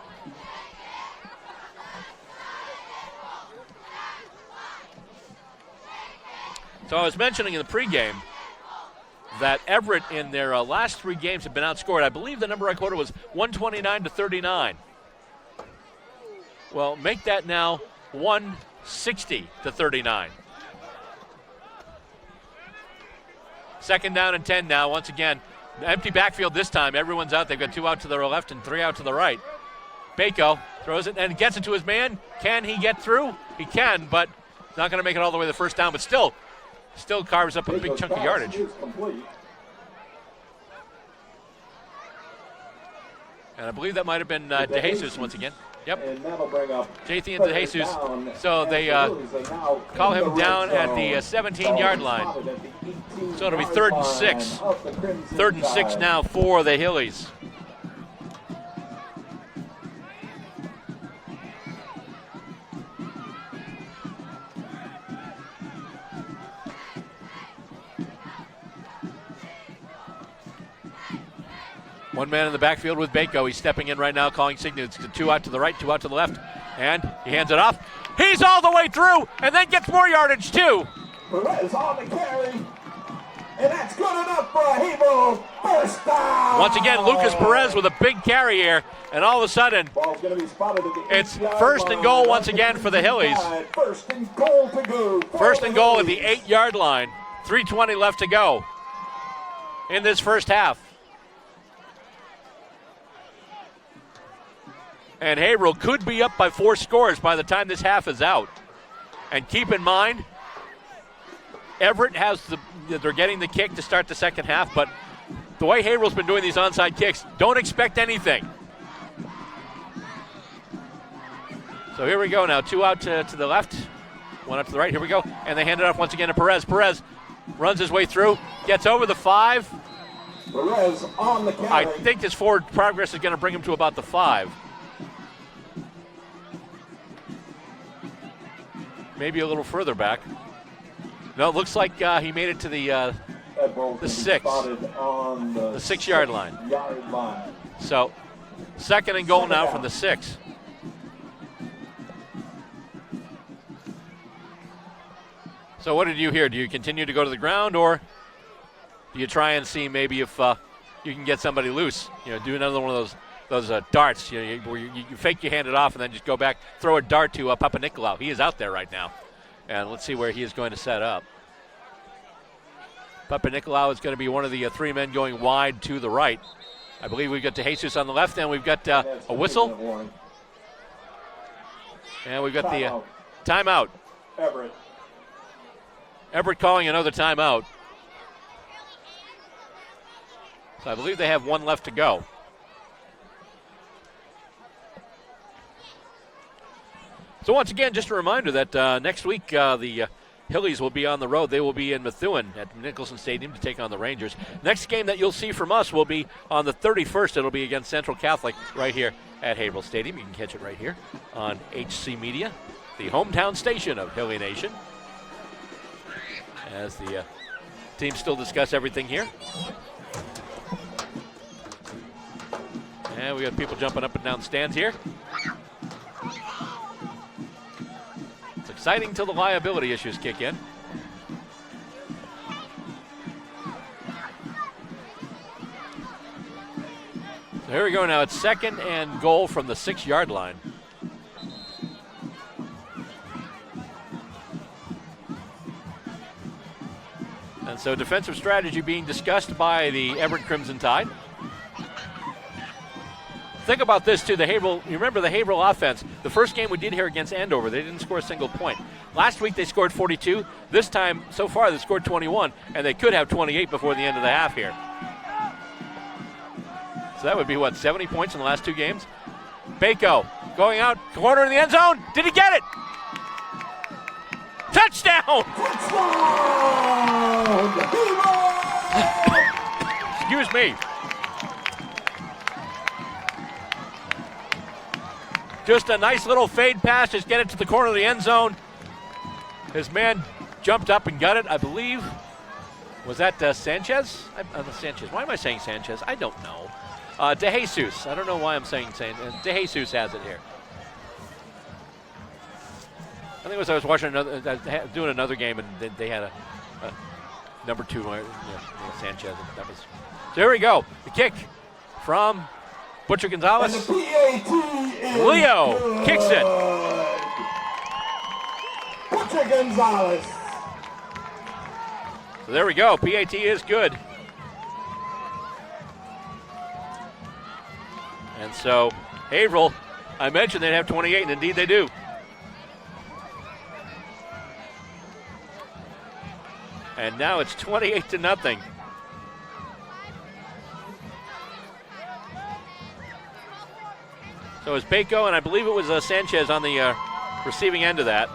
So I was mentioning in the pregame that Everett in their last 3 games have been outscored. I believe the number I quoted was 129-39. Well, make that now 160-39. 2nd down and 10 now. Once again, empty backfield this time. Everyone's out. They've got 2 out to their left and 3 out to the right. Bako throws it and gets it to his man. Can he get through? He can, but not going to make it all the way to the first down, but still carves up a big chunk of yardage. And I believe that might have been DeJesus once again. Yep. And that'll bring up JT and DeJesus. So they call him down at the 17-yard line. So it'll be 3rd and 6. 3rd and 6 now for the Hillies. One man in the backfield with Bako. He's stepping in right now, calling signals. 2 out to the right, 2 out to the left. And he hands it off. He's all the way through and then gets more yardage too. Perez on the carry. And that's good enough for a Haverhill first down. Once again, Lucas Perez with a big carry here. And all of a sudden, Ball's going to be spotted at the it's 8-yard 1st and goal line. once again for the Hillies. 1st and goal to go. 1st and goal at the 8-yard line. 3:20 left to go in this first half. And Haverhill could be up by 4 scores by the time this half is out. And keep in mind, Everett they're getting the kick to start the second half, but the way Haverhill's been doing these onside kicks, don't expect anything. So here we go now, 2 out to the left, 1 out to the right, here we go. And they hand it off once again to Perez. Perez runs his way through, gets over the 5. Perez on the carry. I think his forward progress is going to bring him to about the 5. Maybe a little further back. No, it looks like he made it to the 6. On the 6-yard line. So, 2nd and goal now from the 6. So what did you hear? Do you continue to go to the ground, or do you try and see maybe if you can get somebody loose? Do another one of those darts, where you fake you hand it off and then just go back, throw a dart to Papa Nicolau. He is out there right now. And let's see where he is going to set up. Papa Nicolau is going to be one of the 3 men going wide to the right. I believe we've got DeJesus on the left, and we've got a whistle. And we've got the timeout. Everett calling another timeout. So I believe they have 1 left to go. So once again, just a reminder that next week the Hillies will be on the road. They will be in Methuen at Nicholson Stadium to take on the Rangers. Next game that you'll see from us will be on the 31st. It'll be against Central Catholic right here at Haverhill Stadium. You can catch it right here on HC Media, the hometown station of Hilly Nation. As the teams still discuss everything here. And we got people jumping up and down stands here. It's exciting till the liability issues kick in. So here we go now. It's 2nd and goal from the 6-yard line. And so defensive strategy being discussed by the Everett Crimson Tide. Think about this, too. You remember the Haverhill offense. The first game we did here against Andover, they didn't score a single point. Last week they scored 42. This time, so far, they scored 21, and they could have 28 before the end of the half here. So that would be, 70 points in the last 2 games? Bako going out, corner in the end zone. Did he get it? Touchdown! Excuse me. Just a nice little fade pass, just get it to the corner of the end zone. His man jumped up and got it, I believe. Was that Sanchez? Sanchez. Why am I saying Sanchez? I don't know. DeJesus. I don't know why I'm saying Sanchez. DeJesus has it here. I think it was I was watching doing another game, and they had a number 2, Sanchez. That was. So here we go. The kick from Butcher Gonzalez. And the PAT is Leo good. kicks it. Butcher Gonzalez. So there we go. PAT is good. And so Haverhill, I mentioned they'd have 28, and indeed they do. And now it's 28-0. So it's Bako, and I believe it was Sanchez on the receiving end of that.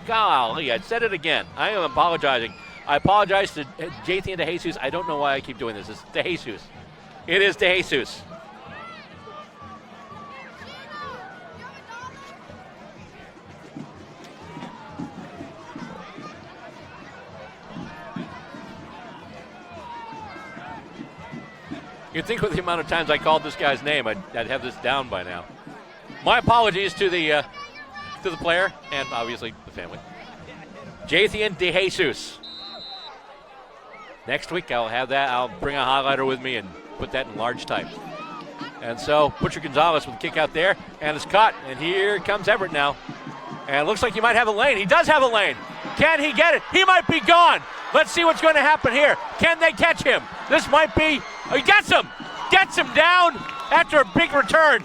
Golly, I said it again. I am apologizing. I apologize to JT and DeJesus. I don't know why I keep doing this. It's DeJesus. It is DeJesus. You'd think with the amount of times I called this guy's name, I'd have this down by now. My apologies to the player and obviously the family. Jathan DeJesus. Next week I'll have that. I'll bring a highlighter with me and put that in large type. And so Butcher Gonzalez with a kick out there, and it's caught. And here comes Everett now. And it looks like he might have a lane. He does have a lane. Can he get it? He might be gone. Let's see what's going to happen here. Can they catch him? This might be. Oh, he gets him. Gets him down after a big return.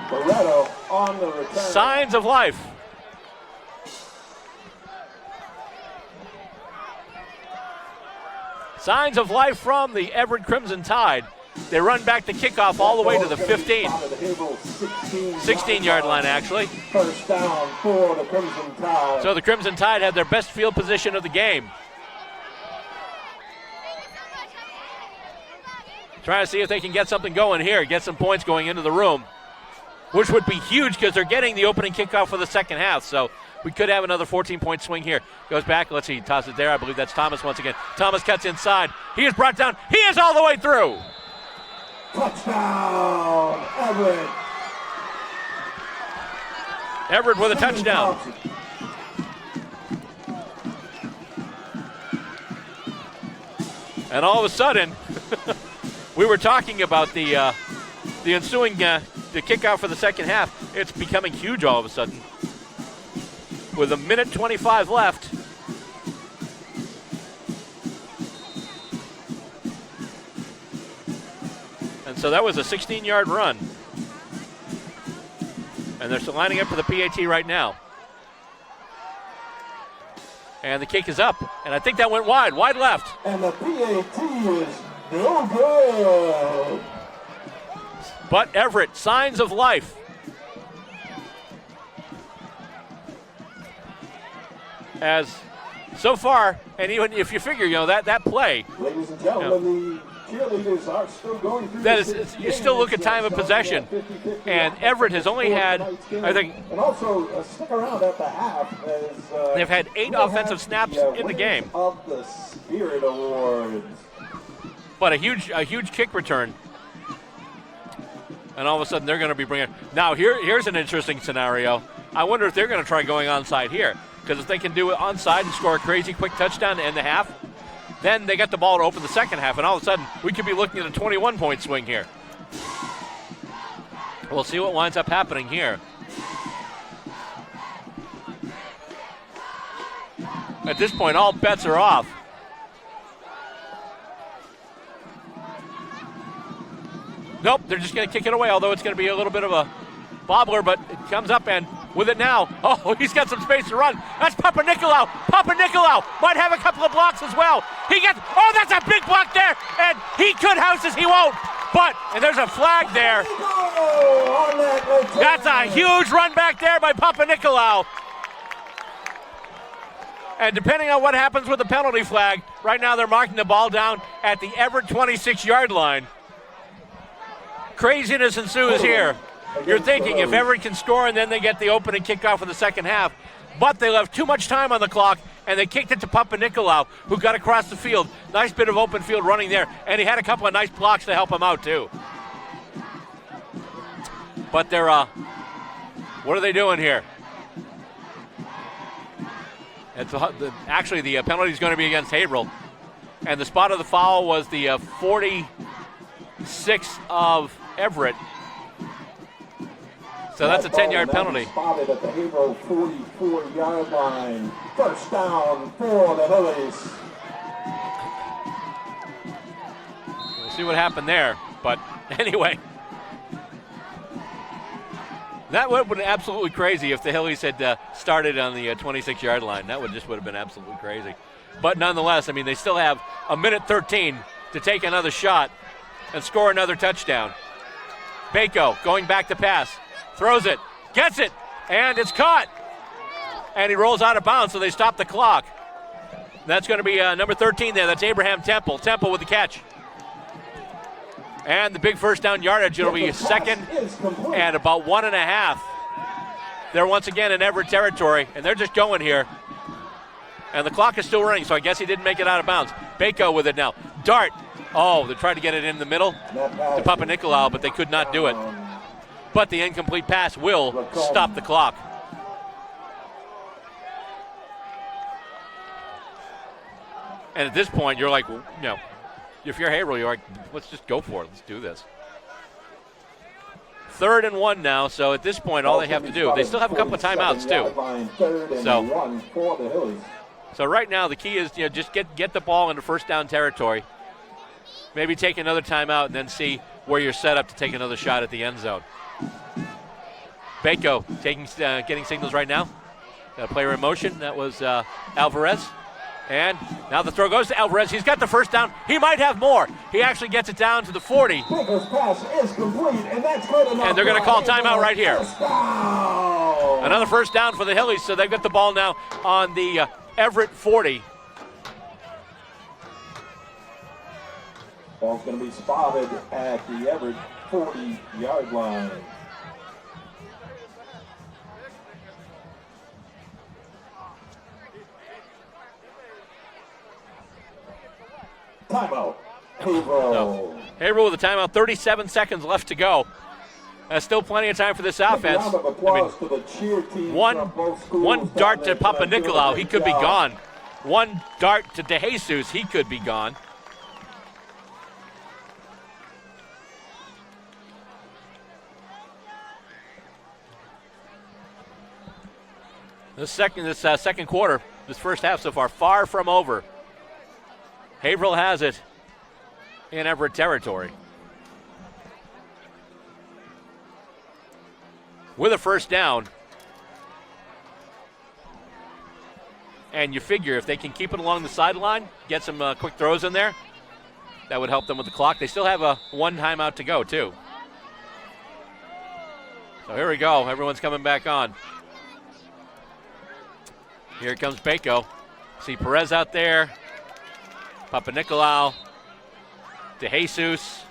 Barretto on the return. Signs of life. Signs of life from the Everett Crimson Tide. They run back the kickoff all the way to the 15. 16-yard line, actually. First down for the Crimson Tide. So the Crimson Tide had their best field position of the game. Trying to see if they can get something going here, get some points going into the room, which would be huge because they're getting the opening kickoff for the second half. So we could have another 14-point swing here. Goes back. Let's see. Toss it there. I believe that's Thomas once again. Thomas cuts inside. He is brought down. He is all the way through. Touchdown, Everett. Everett with a touchdown. And all of a sudden, we were talking about the ensuing the kickoff for the second half. It's becoming huge all of a sudden. With 1:25 left. And so that was a 16-yard run. And they're still lining up for the PAT right now. And the kick is up. And I think that went wide left. And the PAT is no good. But Everett, signs of life. As so far, and even if you figure, that play. Ladies and gentlemen, the cheerleaders are still going through. That is, you still look at time of possession, and Everett has only had, I think. And also stick around at the half as they've had 8 offensive snaps in the game. Of the Spirit Awards. But a huge kick return. And all of a sudden they're going to be bringing. Now here's an interesting scenario. I wonder if they're going to try going onside here. Because if they can do it onside and score a crazy quick touchdown to end the half, then they got the ball to open the second half, and all of a sudden we could be looking at a 21-point swing here. We'll see what winds up happening here. At this point, all bets are off. Nope, they're just going to kick it away, although it's going to be a little bit of a bobbler, but it comes up and with it now. Oh, he's got some space to run. That's Papa Nicolau. Papa Nicolau might have a couple of blocks as well. That's a big block there, and he could house as he won't. But, and there's a flag there. That's a huge run back there by Papa Nicolau. And depending on what happens with the penalty flag, right now they're marking the ball down at the Everett 26-yard line. craziness ensues here. You're thinking if Everett can score and then they get the opening kickoff for the second half, but they left too much time on the clock and they kicked it to Papanikolaou, who got across the field. Nice bit of open field running there, and he had a couple of nice blocks to help him out too. But they're, what are they doing here? Actually, the penalty is going to be against Haverhill. And the spot of the foul was the 46 of Everett. So that's a 10-yard penalty. Spotted at the Haverhill 44-yard line. First down for the Hillies. We'll see what happened there. But anyway, that would have been absolutely crazy if the Hillies had started on the 26-yard line. That would have been absolutely crazy. But nonetheless, I mean, they still have a minute 13 to take another shot and score another touchdown. Bako going back to pass. Throws it, gets it, and it's caught. And he rolls out of bounds, so they stop the clock. That's going to be number 13 there. That's Abraham Temple. Temple with the catch. And the big first down yardage. It'll be second and about 1.5. They're once again in Everett territory, and they're just going here. And the clock is still running, so I guess he didn't make it out of bounds. Bako with it now. Dart. Oh, they tried to get it in the middle to Papanikolaou, but they could not do it. But the incomplete pass will stop the clock. And at this point, you're like, if you're Haverhill, you're like, let's just go for it. Let's do this. 3rd and 1 now, so at this point, all they have to do, they still have a couple of timeouts, too. So right now, the key is, just get the ball into first down territory. Maybe take another timeout and then see where you're set up to take another shot at the end zone. Bako getting signals right now. Got a player in motion. That was Alvarez. And now the throw goes to Alvarez. He's got the first down. He might have more. He actually gets it down to the 40. Baker's pass is complete, and that's good enough. And they're going to call timeout right here. Another first down for the Hillies, so they've got the ball now on the Everett 40. Ball's going to be spotted at the Everett 40-yard line. Timeout. Haverhill. Haverhill with a timeout, 37 seconds left to go. There's still plenty of time for this offense. One dart to Papanikolaou, he could be gone. One dart to DeJesus, he could be gone. This second quarter, this first half so far from over. Haverhill has it in Everett territory. With a first down. And you figure if they can keep it along the sideline, get some quick throws in there, that would help them with the clock. They still have one timeout to go, too. So here we go. Everyone's coming back on. Here comes Bako. See Perez out there. Papanikolaou. DeJesus.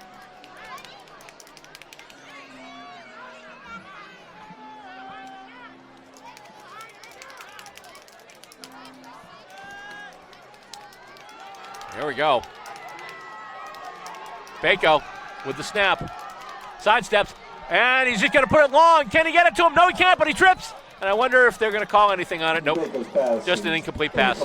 Here we go. Bako with the snap. Sidesteps. And he's just going to put it long. Can he get it to him? No, he can't, but he trips. And I wonder if they're going to call anything on it. Nope. Just an incomplete pass.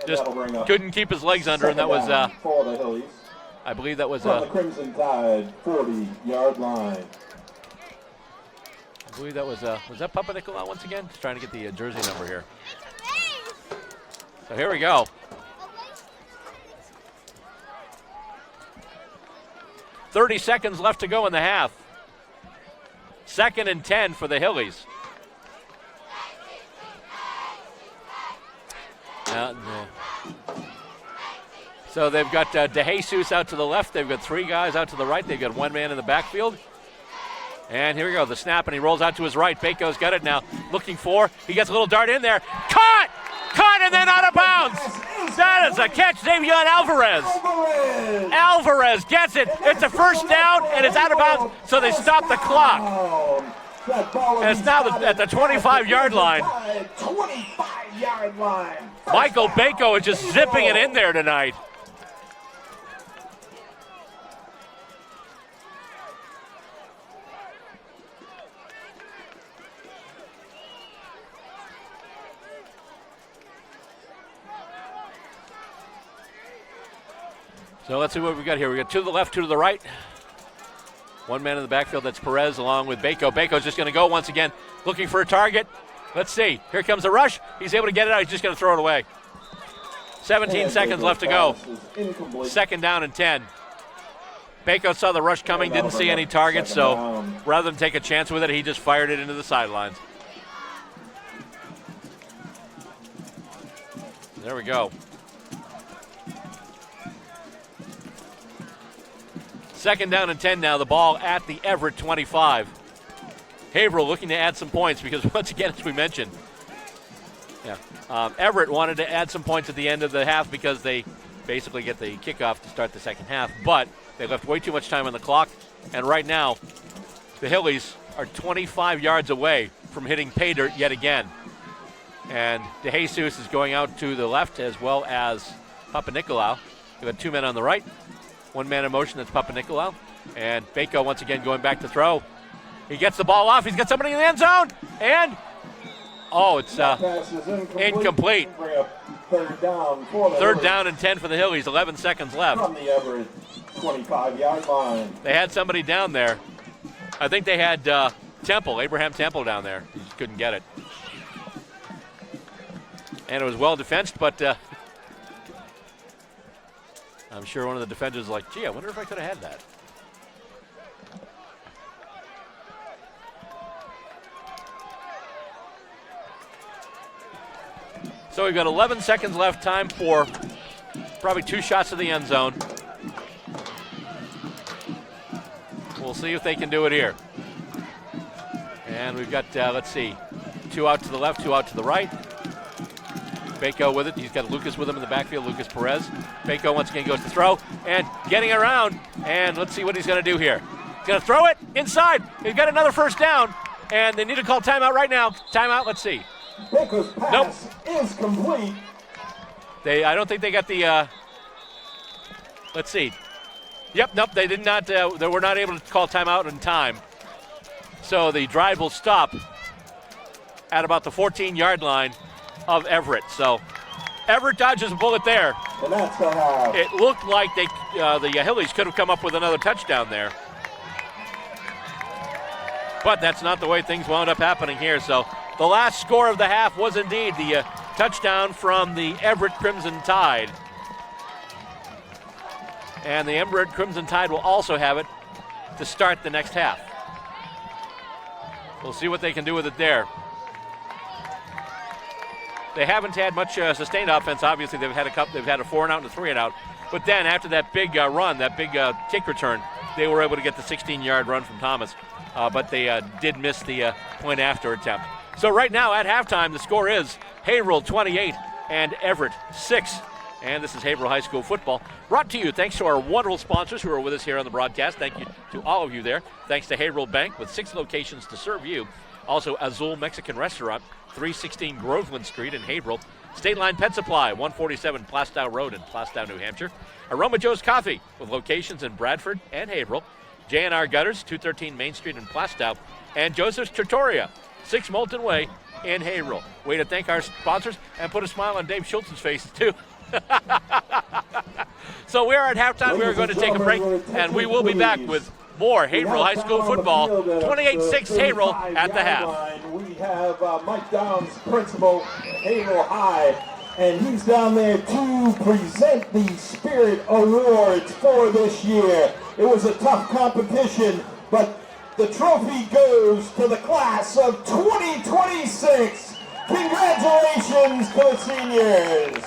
Just couldn't keep his legs under, and that was, I believe that was from the Crimson Tide 40-yard line. I believe that was that Papanikolaou once again? Just trying to get the jersey number here. So here we go. .30 seconds left to go in the half. 2nd and 10 for the Hillies. So they've got DeJesus out to the left. They've got 3 guys out to the right. They've got 1 man in the backfield. And here we go, the snap, and he rolls out to his right. Bako's got it now, looking for. He gets a little dart in there. Caught, and then out of bounds. That is a catch, Xavier Alvarez. Alvarez gets it. It's a first down, and it's out of bounds, so they stop the clock. And it's now at the 25-yard line. 25-yard line. Michael Bako is just zipping it in there tonight. So let's see what we got here. We got two to the left, two to the right. One man in the backfield, that's Perez, along with Bako. Bako's just going to go once again, looking for a target. Let's see. Here comes the rush. He's able to get it out. He's just going to throw it away. 17 seconds left to go. Second down and 10. Bako saw the rush coming, didn't see any targets, so rather than take a chance with it, he just fired it into the sidelines. There we go. Second down and 10 now, the ball at the Everett 25. Haverhill looking to add some points because, once again, as we mentioned, Everett wanted to add some points at the end of the half because they basically get the kickoff to start the second half, but they left way too much time on the clock, and right now the Hillies are 25 yards away from hitting pay dirt yet again. And DeJesus is going out to the left as well as Papanikolaou. We've got two men on the right. One man in motion, that's Papanikolaou. And Bako once again going back to throw. He gets the ball off. He's got somebody in the end zone. And, it's incomplete. Third down and 10 for the Hillies. 11 seconds left. From the Everett 25-yard line. They had somebody down there. I think they had Abraham Temple down there. He just couldn't get it. And it was well defensed, but I'm sure one of the defenders was like, gee, I wonder if I could have had that. So we've got 11 seconds left, time for probably two shots to the end zone. We'll see if they can do it here. And we've got, let's see, two out to the left, two out to the right. Bako with it. He's got Lucas with him in the backfield, Lucas Perez. Bako once again goes to throw and getting around. And let's see what he's going to do here. He's going to throw it inside. He's got another first down. And they need to call timeout right now. Timeout, let's see. Bako's pass is complete. I don't think they got the, let's see. Yep, nope, they did not, they were not able to call timeout in time. So the drive will stop at about the 14-yard line of Everett. So Everett dodges a bullet there. And that's the half. It looked like the Hillies could have come up with another touchdown there. But that's not the way things wound up happening here. So the last score of the half was indeed the touchdown from the Everett Crimson Tide. And the Everett Crimson Tide will also have it to start the next half. We'll see what they can do with it there. They haven't had much sustained offense. Obviously, they've had a 4-and-out and a 3-and-out. But then after that big run, that big kick return, they were able to get the 16-yard run from Thomas. But they did miss the point after attempt. So right now at halftime, the score is Haverhill 28 and Everett 6. And this is Haverhill High School football, brought to you thanks to our wonderful sponsors who are with us here on the broadcast. Thank you to all of you there. Thanks to Haverhill Bank with 6 locations to serve you. Also, Azul Mexican Restaurant, 316 Groveland Street in Haverhill. State Line Pet Supply, 147 Plastow Road in Plastow, New Hampshire. Aroma Joe's Coffee with locations in Bradford and Haverhill. J&R Gutters, 213 Main Street in Plastow. And Joseph's Trattoria, 6 Moulton Way in Haverhill. Way to thank our sponsors and put a smile on Dave Schultz's face, too. So we are at halftime. We are going to take a break, and we will be back with more Haverhill High School football. 28-6 Haverhill at the half. We have Mike Downs, principal at Haverhill High, and he's down there to present the Spirit Awards for this year. It was a tough competition, but the trophy goes to the class of 2026. Congratulations to the seniors.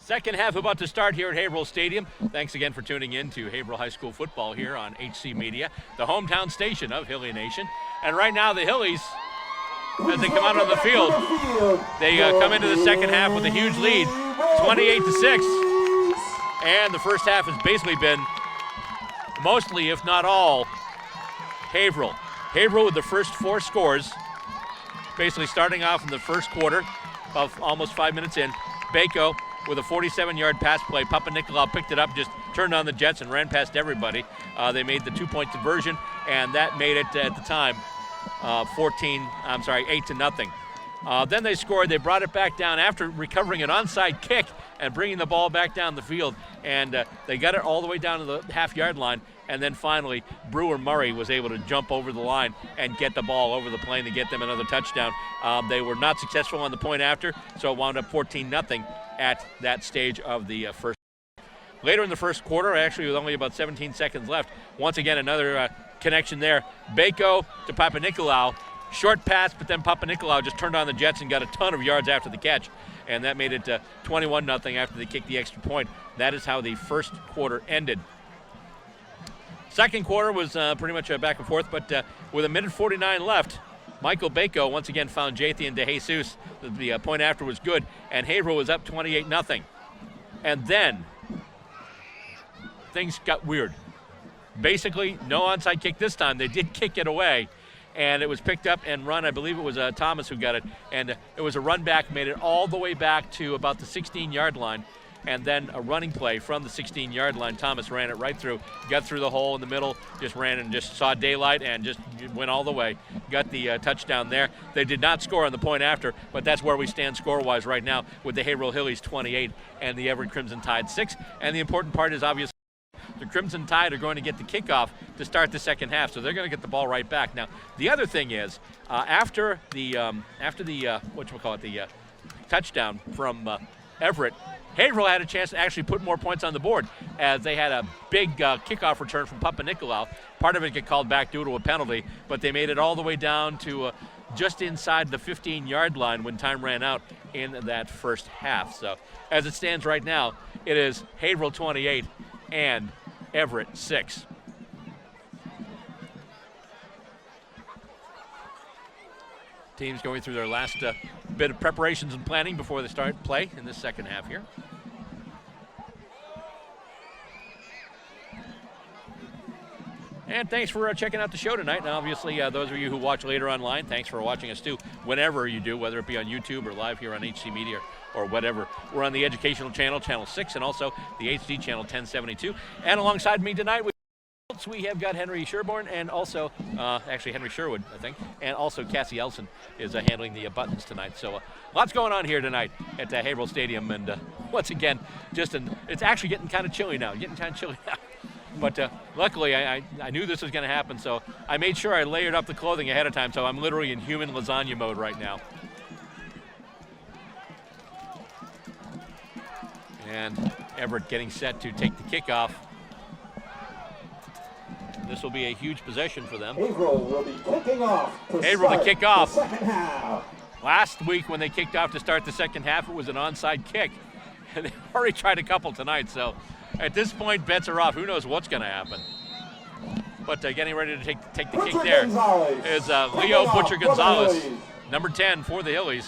Second half about to start here at Haverhill Stadium. Thanks again for tuning in to Haverhill High School football here on HC Media, the hometown station of Hilly Nation. And right now the Hillies, as they come out on the field, they come into the second half with a huge lead, 28-6. And the first half has basically been mostly, if not all, Haverhill. Haverhill with the first 4 scores, basically starting off in the first quarter, about almost 5 minutes in. Bako with a 47-yard pass play. Papa Nicolau picked it up, just turned on the Jets and ran past everybody. They made the 2-point conversion, and that made it at the time 8-0. Then they scored. They brought it back down after recovering an onside kick and bringing the ball back down the field, and they got it all the way down to the half-yard line. And then finally, Brewer Murray was able to jump over the line and get the ball over the plane to get them another touchdown. They were not successful on the point after, so it wound up 14-0 at that stage of the first. Later in the first quarter, actually with only about 17 seconds left, once again another connection there. Bako to Papa Nicolau. Short pass, but then Papa Nicolau just turned on the Jets and got a ton of yards after the catch. And that made it 21-0 after they kicked the extra point. That is how the first quarter ended. Second quarter was pretty much back and forth, but with 1:49 left, Michael Bako once again found Jathan DeJesus. The point after was good, and Haverhill was up 28-0. And then things got weird. Basically, no onside kick this time. They did kick it away, and it was picked up and run. I believe it was Thomas who got it, and it was a run back, made it all the way back to about the 16-yard line. And then a running play from the 16-yard line. Thomas ran it right through, got through the hole in the middle, just ran and just saw daylight and just went all the way. Got the touchdown there. They did not score on the point after, but that's where we stand score-wise right now with the Haverhill Hillies 28 and the Everett Crimson Tide 6. And the important part is obviously the Crimson Tide are going to get the kickoff to start the second half, so they're going to get the ball right back. Now, the other thing is after the touchdown from Everett, Haverhill had a chance to actually put more points on the board as they had a big kickoff return from Papa Nicolau. Part of it got called back due to a penalty, but they made it all the way down to just inside the 15-yard line when time ran out in that first half. So as it stands right now, it is Haverhill 28 and Everett 6. Teams going through their last bit of preparations and planning before they start play in this second half here. And thanks for checking out the show tonight. And obviously, those of you who watch later online, thanks for watching us too, whenever you do, whether it be on YouTube or live here on HC Media or whatever. We're on the educational channel, Channel 6, and also the HD channel 1072. And alongside me tonight, we have got Henry Sherborne and also, actually Henry Sherwood, I think, and also Cassie Elson is handling the buttons tonight. So lots going on here tonight at Haverhill Stadium. And once again, it's actually getting kind of chilly now. But luckily, I knew this was going to happen, so I made sure I layered up the clothing ahead of time, so I'm literally in human lasagna mode right now. And Everett getting set to take the kickoff. This will be a huge possession for them. Haverhill will be kicking off Haverhill to kick off. The second half. Last week when they kicked off to start the second half, it was an onside kick. And they've already tried a couple tonight, so at this point, bets are off. Who knows what's going to happen? But getting ready to take the kick there is Leo Butcher Gonzalez, number 10 for the Hillies.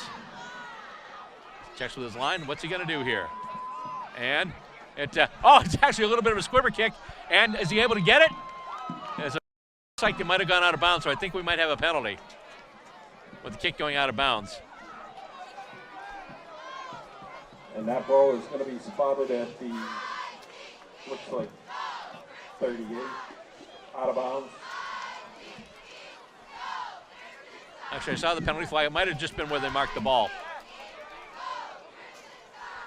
Checks with his line. What's he going to do here? And it's actually a little bit of a squibber kick. And is he able to get it? It looks like it might have gone out of bounds, so I think we might have a penalty with the kick going out of bounds. And that ball is going to be spotted at the, looks like 38, out of bounds. Actually, I saw the penalty flag. It might have just been where they marked the ball.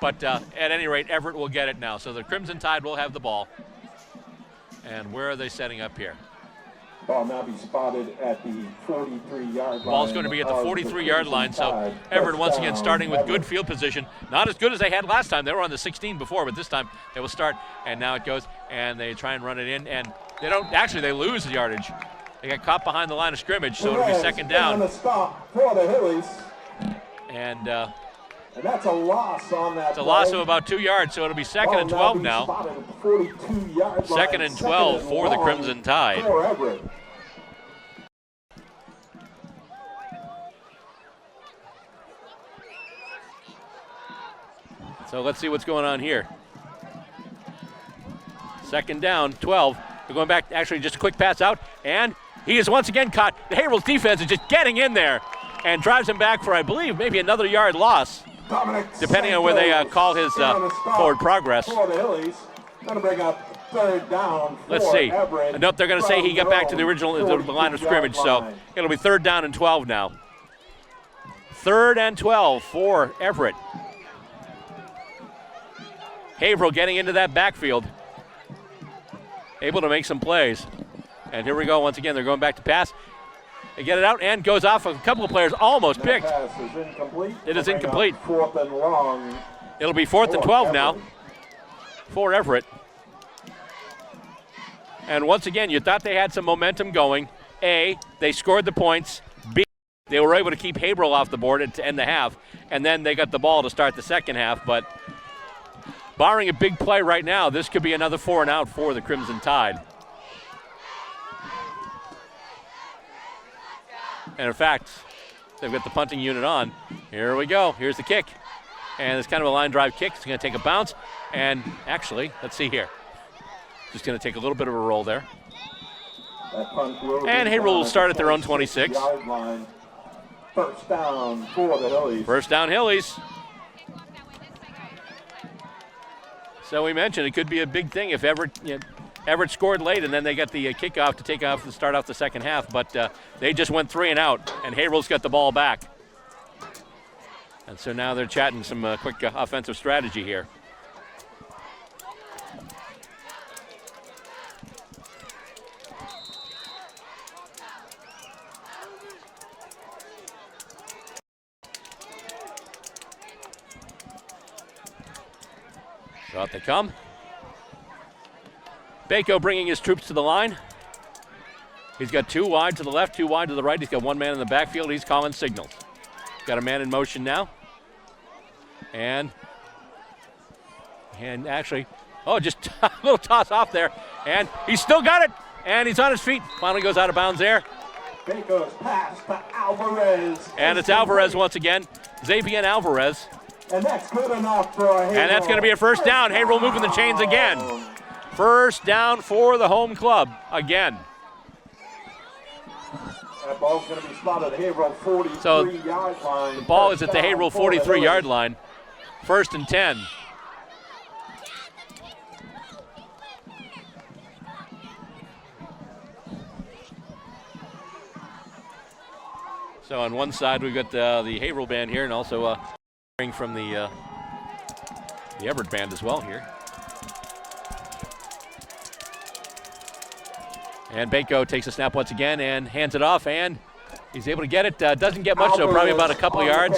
But at any rate, Everett will get it now. So the Crimson Tide will have the ball. And where are they setting up here? Ball now be spotted at the 43-yard line. Ball's going to be at the 43-yard line. So Everett once again starting with good field position. Not as good as they had last time. They were on the 16 before, but this time they will start. And now it goes, and they try and run it in. And they don't, actually they lose the yardage. They got caught behind the line of scrimmage, so it'll be second down. On the stop for the Hillies. And And that's a loss on that. It's a loss of about 2 yards, so it'll be second and 12 now. 42-yard Second and 12 for the Crimson Tide. For Everett. So let's see what's going on here. Second down, 12. They're going back, actually just a quick pass out, and he is once again caught. Haverhill's defense is just getting in there and drives him back for, I believe, maybe another yard loss, depending on where they call his forward progress. For the Hillies, going to bring up third down. Let's see. Nope, they're going to say he got back to the original the line of scrimmage, so it'll be third down and 12 now. Third and 12 for Everett. Haverhill getting into that backfield, able to make some plays. And here we go once again. They're going back to pass. They get it out and goes off of a couple of players, almost picked. Pass is incomplete. It is incomplete. Fourth and long. It'll be fourth and 12 now for Everett. And once again, you thought they had some momentum going. A, they scored the points. B, they were able to keep Haverhill off the board to end the half. And then they got the ball to start the second half. But barring a big play right now, this could be another 4 and out for the Crimson Tide. And in fact, they've got the punting unit on. Here we go. Here's the kick. And it's kind of a line drive kick. It's going to take a bounce. And actually, let's see here. Just going to take a little bit of a roll there. And Haverhill will start at their own 26. First down for the Hillies. First down, Hillies. So we mentioned it could be a big thing if Everett scored late, and then they got the kickoff to take off and start off the second half, but they just went 3 and out, and Haverhill's got the ball back. And so now they're chatting some quick offensive strategy here. So out they come. Bako bringing his troops to the line. He's got 2 wide to the left, 2 wide to the right. He's got 1 man in the backfield. He's calling signals. Got a man in motion now. And actually, just a little toss off there. And he's still got it. And he's on his feet. Finally goes out of bounds there. Bako's pass to Alvarez. And it's Alvarez once again. Xavier Alvarez. And that's good enough for Haverhill. And that's going to be a first down. Haverhill moving the chains again. First down for the home club again. That ball's going to be spotted at Haverhill 43-yard line. The ball is at the Haverhill 43-yard line. First and 10. So on one side we've got the Haverhill band here, and also from the Everett band as well here. And Bako takes a snap once again and hands it off, and he's able to get it. Doesn't get much, though, probably about a couple of yards.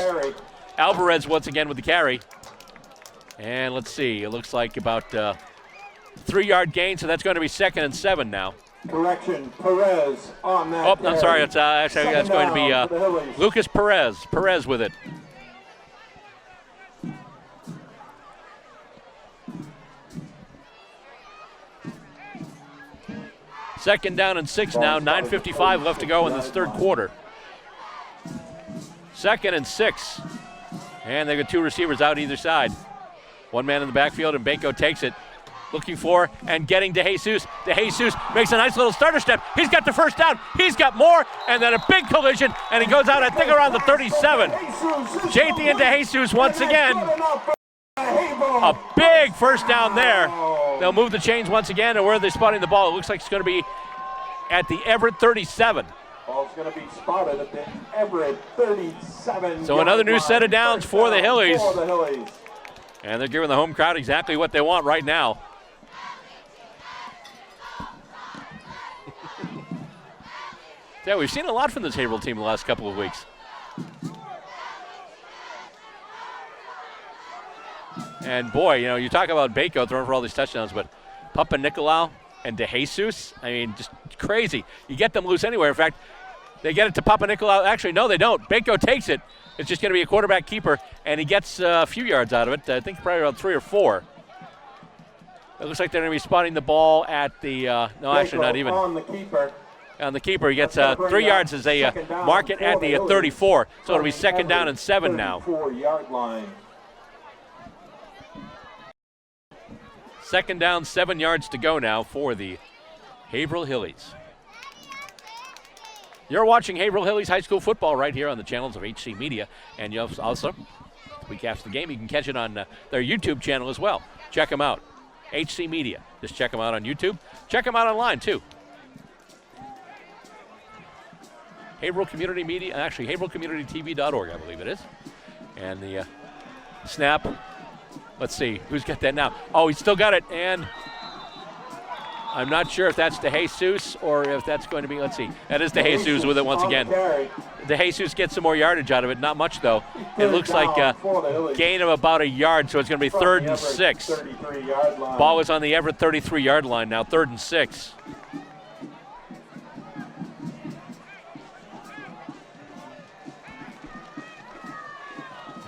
Alvarez once again with the carry. And let's see, it looks like about 3-yard gain, so that's going to be second and 7 now. Correction, Perez on that. Oh, I'm sorry, it's actually that's going to be Lucas Perez. Perez with it. Second down and 6 now, 9:55 left to go in this third quarter. Second and 6. And they've got 2 receivers out either side. 1 man in the backfield, and Bako takes it. Looking for and getting DeJesus. DeJesus makes a nice little starter step. He's got the first down. He's got more, and then a big collision, and he goes out, I think, around the 37. JT and DeJesus once again. A big first down there. They'll move the chains once again, and where are they spotting the ball? It looks like it's going to be at the Everett 37. Ball's going to be spotted at the Everett 37. So another new set of downs for the Hillies. For the Hillies. And they're giving the home crowd exactly what they want right now. Yeah, we've seen a lot from this Haverhill team the last couple of weeks. And boy, you talk about Bako throwing for all these touchdowns, but Papa Nicolau and DeJesus, I mean, just crazy. You get them loose anywhere. In fact, they get it to Papa Nicolau. Actually, no, they don't. Bako takes it, It's just going to be a quarterback keeper, and he gets a few yards out of it. I think probably around 3 or 4. It looks like they're going to be spotting the ball at the no, actually not even. On the keeper. On the keeper, he gets 3 yards as they mark it at the 34. So it'll be 2nd down and 7 now. 34-yard line. 2nd down, 7 yards to go now for the Haverhill Hillies. You're watching Haverhill Hillies High School football right here on the channels of HC Media. And you also, the week after the game, you can catch it on their YouTube channel as well. Check them out. HC Media. Just check them out on YouTube. Check them out online, too. Haverhill Community Media, actually, HaverhillCommunityTV.org, I believe it is. And the snap. Let's see, who's got that now? Oh, he's still got it, and I'm not sure if that's DeJesus or if that's going to be, let's see. That is DeJesus with it once again. DeJesus gets some more yardage out of it, not much though. It looks like a gain of about a yard, so it's going to be 3rd and 6. Ball is on the Everett 33-yard line now, 3rd and 6.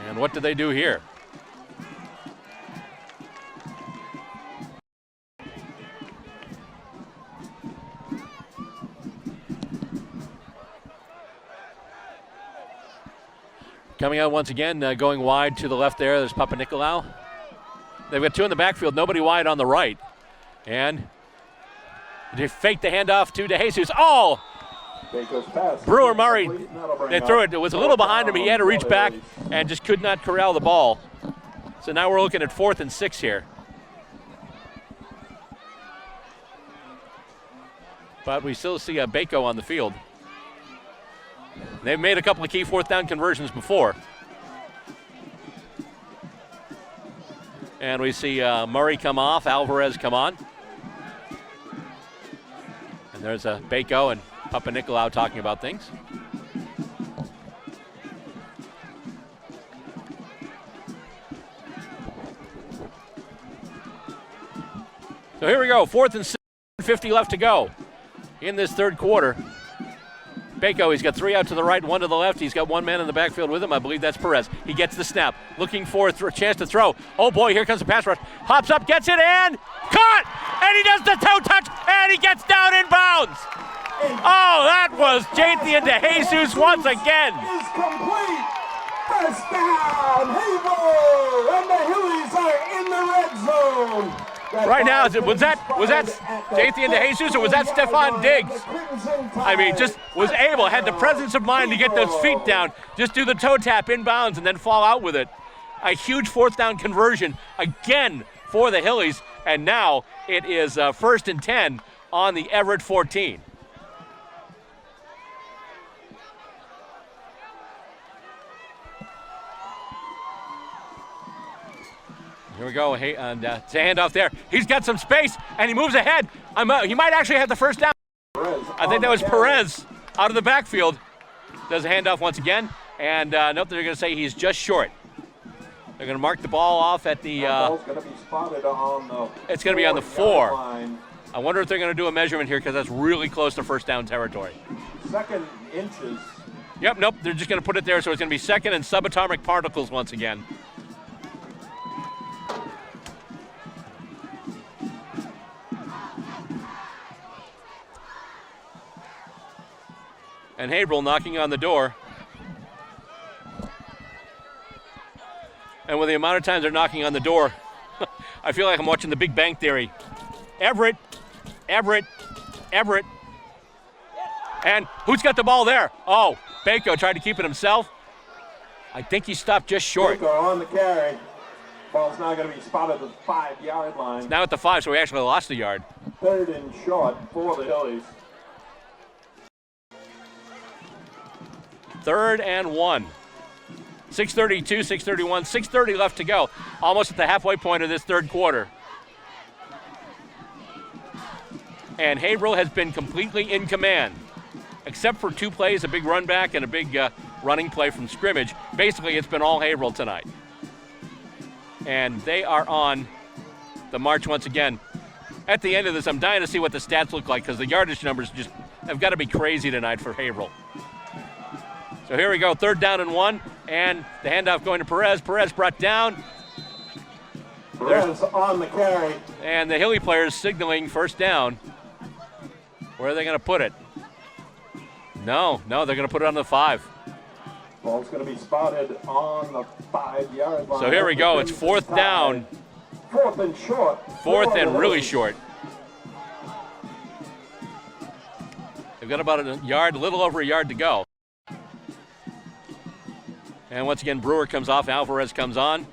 And what did they do here? Coming out once again, going wide to the left there. There's Papa Nicolau. They've got 2 in the backfield, nobody wide on the right. And they fake the handoff to DeJesus. Oh! Brewer Murray, they threw it. It was a little behind him. He had to reach back and just could not corral the ball. So now we're looking at 4th and 6 here. But we still see a Bako on the field. They've made a couple of key 4th down conversions before. And we see Murray come off, Alvarez come on. And there's a Bako and Papa Nicolau talking about things. So here we go, 4th and 6, 50 left to go in this 3rd quarter. Bako, he's got 3 out to the right, 1 to the left. He's got 1 man in the backfield with him. I believe that's Perez. He gets the snap, looking for a chance to throw. Oh boy, here comes the pass rush. Hops up, gets it, and caught! And he does the toe touch, and he gets down in bounds. Oh, that was Jathan DeJesus once again. Is complete. First down, Haverhill, and the Hillies are in the red zone. Right now, was that Jathan DeJesus or was that Stephon Diggs? I mean, just was able, had the presence of mind to get those feet down, just do the toe tap inbounds and then fall out with it. A huge 4th down conversion again for the Hillies, and now it is 1st and 10 on the Everett 14. Here we go, and it's a handoff there. He's got some space, and he moves ahead. He might actually have the 1st down. I think that was Perez out of the backfield. Does a handoff once again, and note that they're going to say he's just short. They're going to mark the ball off at the. Ball's going to be spotted on the. It's going to be on the 4. Line. I wonder if they're going to do a measurement here because that's really close to 1st down territory. 2nd inches. Yep, nope. They're just going to put it there, so it's going to be 2nd and subatomic particles once again. And Haverhill knocking on the door. And with the amount of times they're knocking on the door, I feel like I'm watching The Big Bang Theory. Everett. And who's got the ball there? Oh, Bako tried to keep it himself. I think he stopped just short. Bako on the carry. Ball's now going to be spotted at the 5-yard line. It's now at the 5, so we actually lost a yard. 3rd and short for the Hillies. 3rd and 1. 6:32, 6:31, 6:30 left to go. Almost at the halfway point of this 3rd quarter. And Haverhill has been completely in command. Except for 2 plays, a big run back and a big running play from scrimmage. Basically, it's been all Haverhill tonight. And they are on the march once again. At the end of this, I'm dying to see what the stats look like because the yardage numbers just have got to be crazy tonight for Haverhill. So here we go, 3rd down and 1. And the handoff going to Perez. Perez brought down. Perez on the carry. And the Hilly players signaling first down. Where are they going to put it? No, they're going to put it on the 5. Ball's going to be spotted on the 5-yard line. So here we go. It's 4th down. 4th and short. 4th and really short. They've got about a little over a yard to go. And once again, Brewer comes off. Alvarez comes on.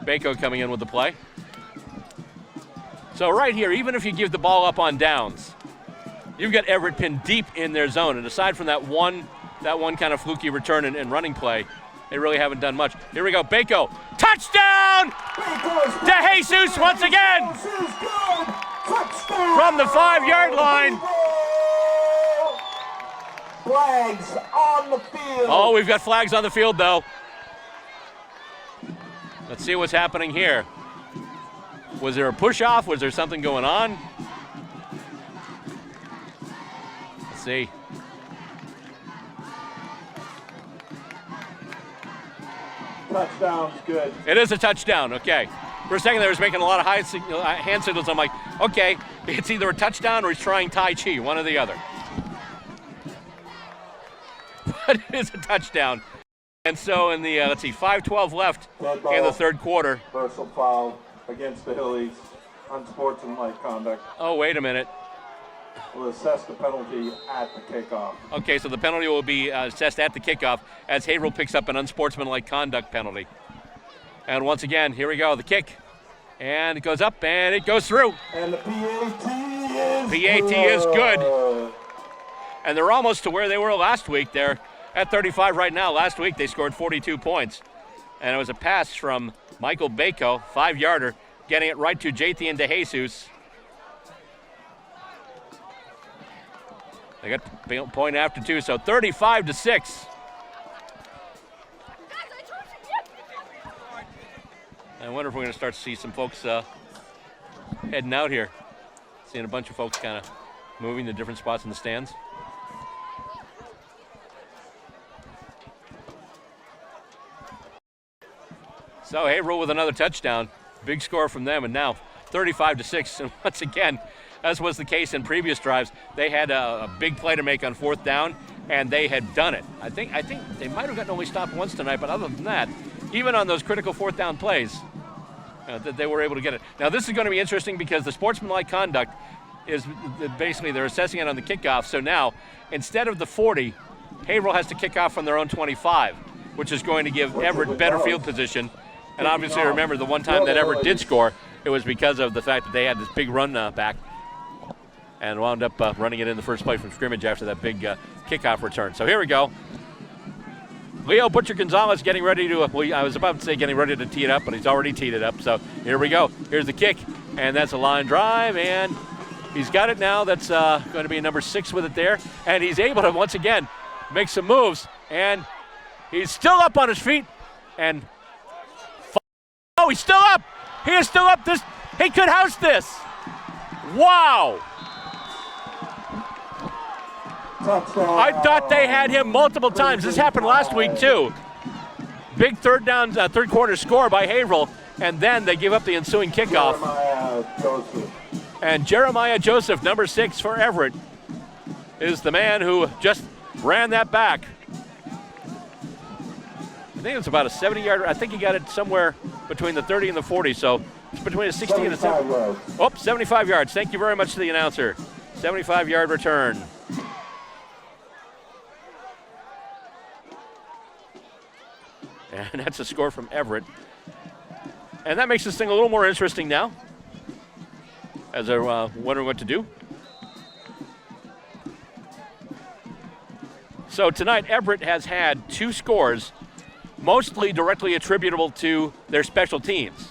Bako coming in with the play. So right here, even if you give the ball up on downs, you've got Everett pinned deep in their zone. And aside from that one kind of fluky return and running play, they really haven't done much. Here we go, Bako. Touchdown! DeJesus once again! From the 5-yard line. Flags on the field. Oh, we've got flags on the field, though. Let's see what's happening here. Was there a push-off? Was there something going on? Let's see. Touchdown's good. It is a touchdown, okay. For a second there, was making a lot of hand signals. I'm like, okay, it's either a touchdown or he's trying Tai Chi, one or the other. But it is a touchdown. And so in the, 5:12 left in the third quarter. Personal foul against the Hillies. Unsportsmanlike conduct. Oh, wait a minute. We'll assess the penalty at the kickoff. Okay, so the penalty will be assessed at the kickoff as Haverhill picks up an unsportsmanlike conduct penalty. And once again, here we go, the kick. And it goes up and it goes through. And the PAT is good. And they're almost to where they were last week. They're at 35 right now. Last week they scored 42 points. And it was a pass from Michael Bako, 5-yarder, getting it right to Jathan DeJesus. They got the point after 2, so 35-6. I wonder if we're going to start to see some folks heading out here. Seeing a bunch of folks kind of moving to different spots in the stands. So Haverhill with another touchdown. Big score from them, and now 35-6. And once again, as was the case in previous drives, they had a big play to make on 4th down, and they had done it. I think they might have gotten only stopped once tonight, but other than that, even on those critical 4th down plays, that they were able to get it. Now this is going to be interesting because the sportsmanlike conduct is basically they're assessing it on the kickoff. So now, instead of the 40, Haverhill has to kick off from their own 25, which is going to give Everett better field position. And obviously, remember the one time that Everett did score, it was because of the fact that they had this big run back and wound up running it in the first play from scrimmage after that big kickoff return. So here we go. Leo Butcher Gonzalez getting ready to, I was about to say getting ready to tee it up, but he's already teed it up. So here we go. Here's the kick, and that's a line drive, and he's got it now. That's going to be number 6 with it there. And he's able to, once again, make some moves, and he's still up on his feet, and oh, he's still up. He is still up. He could house this. Wow. Touchdown. I thought they had him multiple times. This happened last week too. Big third quarter score by Haverhill, and then they give up the ensuing kickoff. And Jeremiah Joseph, number 6 for Everett, is the man who just ran that back. I think it's about a 70-yard. I think he got it somewhere between the 30 and the 40. So it's between a 60 and a 70. Oh, 75 yards. Thank you very much to the announcer. 75-yard return. And that's a score from Everett. And that makes this thing a little more interesting now, as they're wondering what to do. So tonight, Everett has had 2 scores, mostly directly attributable to their special teams.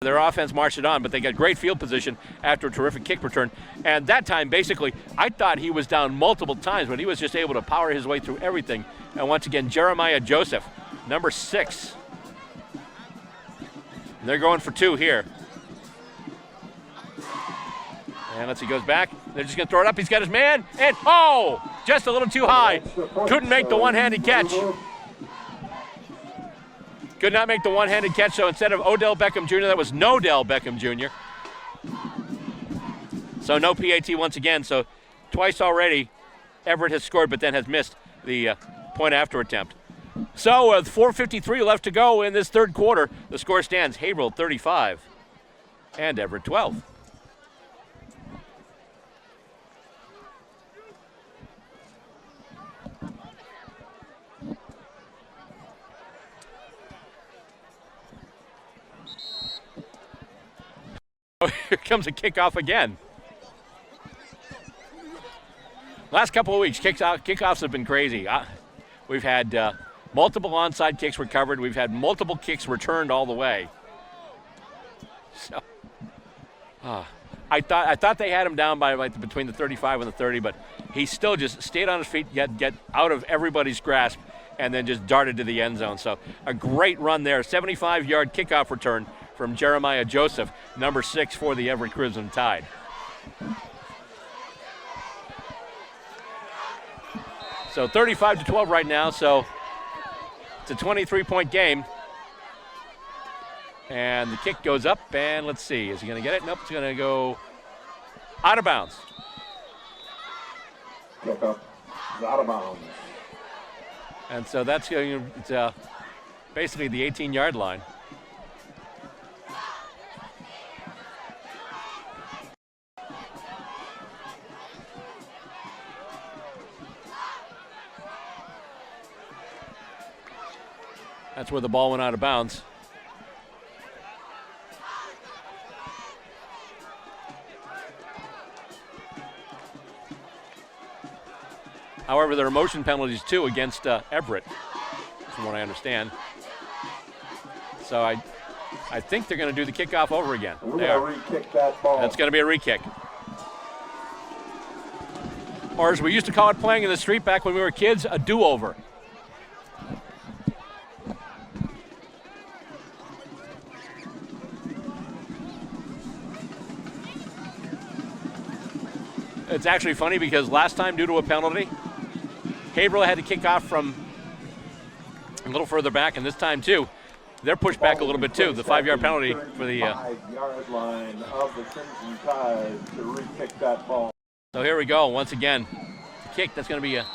Their offense marched it on, but they got great field position after a terrific kick return. And that time, basically, I thought he was down multiple times, but he was just able to power his way through everything. And once again, Jeremiah Joseph, number 6. And they're going for 2 here. And let's see, goes back. They're just going to throw it up. He's got his man. And, oh, just a little too high. Couldn't make the one-handed catch. Could not make the one-handed catch, so instead of Odell Beckham Jr., that was Nodell Beckham Jr. So no PAT once again. So twice already Everett has scored but then has missed the point after attempt. So with 4:53 left to go in this third quarter, the score stands Haverhill 35 and Everett 12. Here comes a kickoff again. Last couple of weeks, kickoffs have been crazy. We've had multiple onside kicks recovered. We've had multiple kicks returned all the way. So, I thought they had him down by between the 35 and the 30, but he still just stayed on his feet, get out of everybody's grasp, and then just darted to the end zone. So a great run there. 75-yard kickoff return from Jeremiah Joseph, number 6 for the Everett Crimson Tide. So 35-12 right now, so it's a 23-point game. And the kick goes up, and let's see, is he going to get it? Nope, it's going to go out of bounds. Kick up is out of bounds. And so that's going to basically the 18-yard line. That's where the ball went out of bounds. However, there are motion penalties too against Everett, from what I understand. So I think they're going to do the kickoff over again. We're going to re-kick that ball. That's going to be a re-kick. Or as we used to call it playing in the street back when we were kids, a do-over. It's actually funny because last time, due to a penalty, Haverhill had to kick off from a little further back, and this time too, they're pushed back a little bit too. The 5-yard penalty for the 5-yard line of the Crimson Tide to re-kick that ball. So here we go once again. The kick, that's going to be a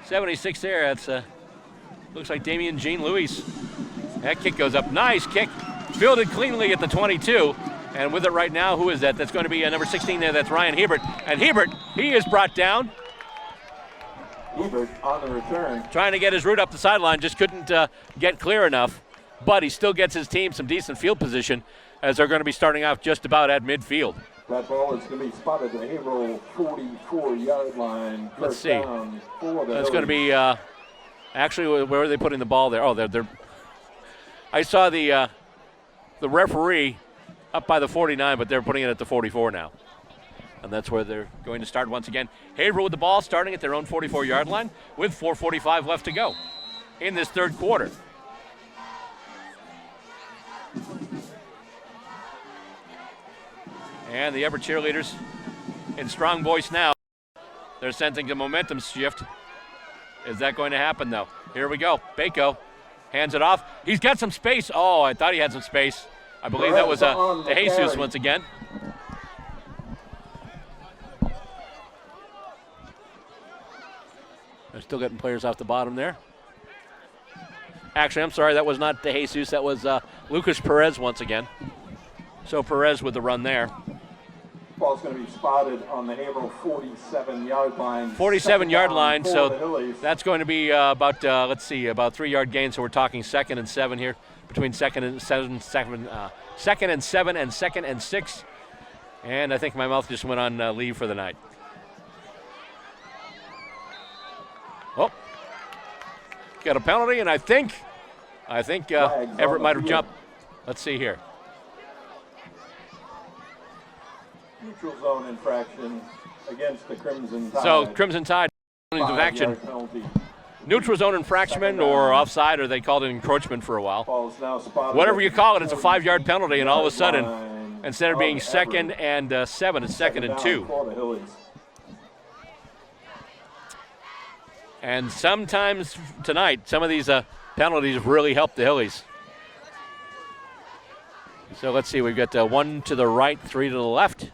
76 there. That's looks like Damian Jean Louis. That kick goes up. Nice kick, fielded cleanly at the 22. And with it right now, who is that? That's going to be number 16 there. That's Ryan Hebert. And Hebert, he is brought down. Hebert on the return. Trying to get his route up the sideline, just couldn't get clear enough. But he still gets his team some decent field position as they're going to be starting off just about at midfield. That ball is going to be spotted at the Haverhill 44-yard line. Let's see. That's going to be actually, where are they putting the ball there? Oh, they're. I saw the referee up by the 49, but they're putting it at the 44 now. And that's where they're going to start once again. Haverhill with the ball starting at their own 44-yard line with 4:45 left to go in this third quarter. And the Everett cheerleaders in strong voice now. They're sensing a momentum shift. Is that going to happen, though? Here we go. Bako hands it off. He's got some space. Oh, I thought he had some space. I believe that was De Jesus once again. They're still getting players off the bottom there. Actually, I'm sorry, that was not De Jesus. That was Lucas Perez once again. So Perez with the run there. Ball's going to be spotted on the Haverhill 47-yard line. 47-yard line, so that's going to be about, let's see, about 3-yard gain. So we're talking 2nd and 7 here. Between second and 7 and 2nd and 6. And I think my mouth just went on leave for the night. Oh, got a penalty, and I think Everett might have jumped. Let's see here. Neutral zone infraction against the Crimson Tide. So Crimson Tide of action. Neutral zone infraction or offside, or they called it encroachment for a while. Whatever you call it, it's a 5-yard penalty, and all of a sudden, instead of being 2nd and 7, it's 2nd and 2. And sometimes tonight, some of these penalties really helped the Hillies. So let's see, we've got 1 to the right, 3 to the left.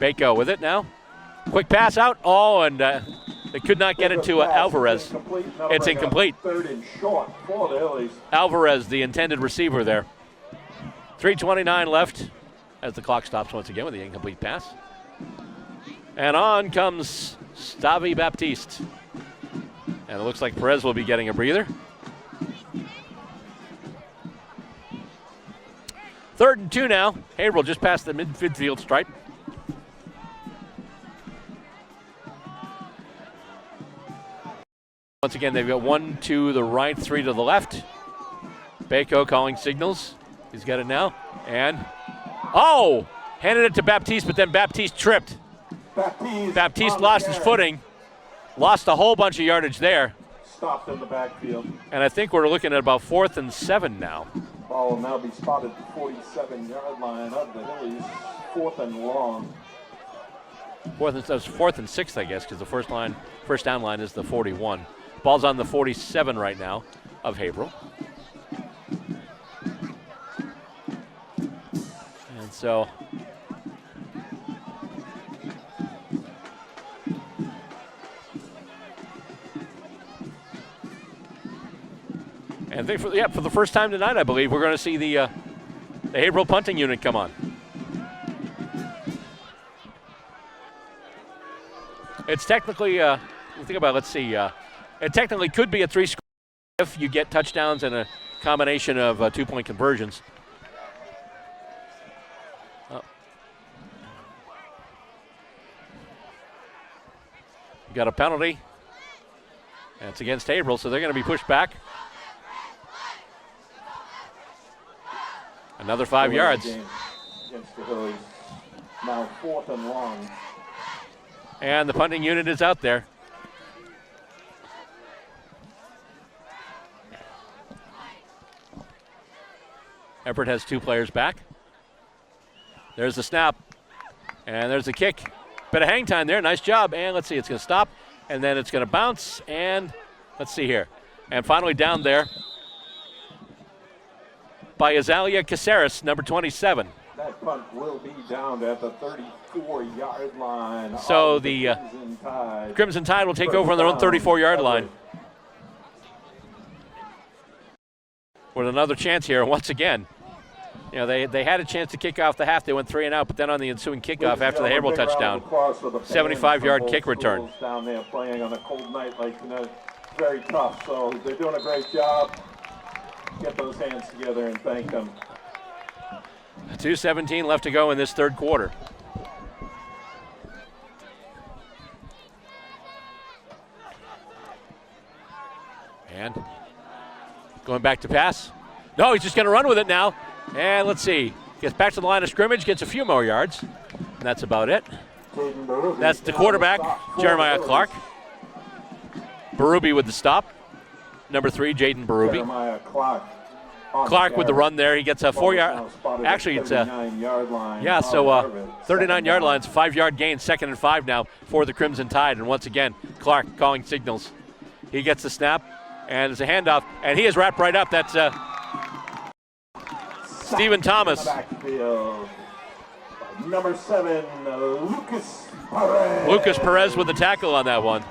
Bako with it now. Quick pass out. Oh, and they could not get it to Alvarez. It's incomplete. Third and short for the Hillies. Alvarez, the intended receiver there. 3:29 left as the clock stops once again with the incomplete pass. And on comes Stavi Baptiste. And it looks like Perez will be getting a breather. 3rd and 2 now. Haverhill just past the midfield stripe. Once again, they've got 1 to the right, 3 to the left. Bako calling signals. He's got it now. And, oh! Handed it to Baptiste, but then Baptiste tripped. Baptiste lost his footing. Lost a whole bunch of yardage there. Stopped in the backfield. And I think we're looking at about 4th and 7 now. Ball will now be spotted at the 47-yard line of the Hillies. 4th and long. 4th and 6th, I guess, because the first down line is the 41. Ball's on the 47 right now of Haverhill. And so I think for the first time tonight, I believe, we're going to see the Haverhill punting unit come on. It's technically, think about it, let's see, it technically could be a 3-score if you get touchdowns and a combination of 2-point conversions. You got a penalty. And it's against Haverhill, so they're going to be pushed back. Another 5 yards. Against the Hillies. Now 4th and long. And the punting unit is out there. Everett has 2 players back. There's the snap. And there's the kick. Bit of hang time there. Nice job. And let's see, it's going to stop. And then it's going to bounce. And let's see here. And finally down there by Azalia Caceres, number 27. That punt will be down at the 34-yard line. So the Crimson Tide will take over on their own 34-yard line. With another chance here, once again. You know, they had a chance to kick off the half. They went 3 and out, but then on the ensuing kickoff after the Haverhill touchdown, 75-yard kick return. Down there playing on a cold night like tonight, very tough. So they're doing a great job. Get those hands together and thank them. 2:17 left to go in this third quarter. And going back to pass. No, he's just going to run with it now. And let's see. Gets back to the line of scrimmage, gets a few more yards. And that's about it. That's the quarterback, Jeremiah Clark. Berube with the stop. Number 3, Jaden Berube. Jeremiah Clark with the run there. He gets a 4-yard. Actually, it's a 39-yard line. It's a 5-yard gain. 2nd and 5 now for the Crimson Tide. And once again, Clark calling signals. He gets the snap, and it's a handoff, and he is wrapped right up. That's Stephen Thomas. Number 7, Lucas Perez. Lucas Perez with the tackle on that one.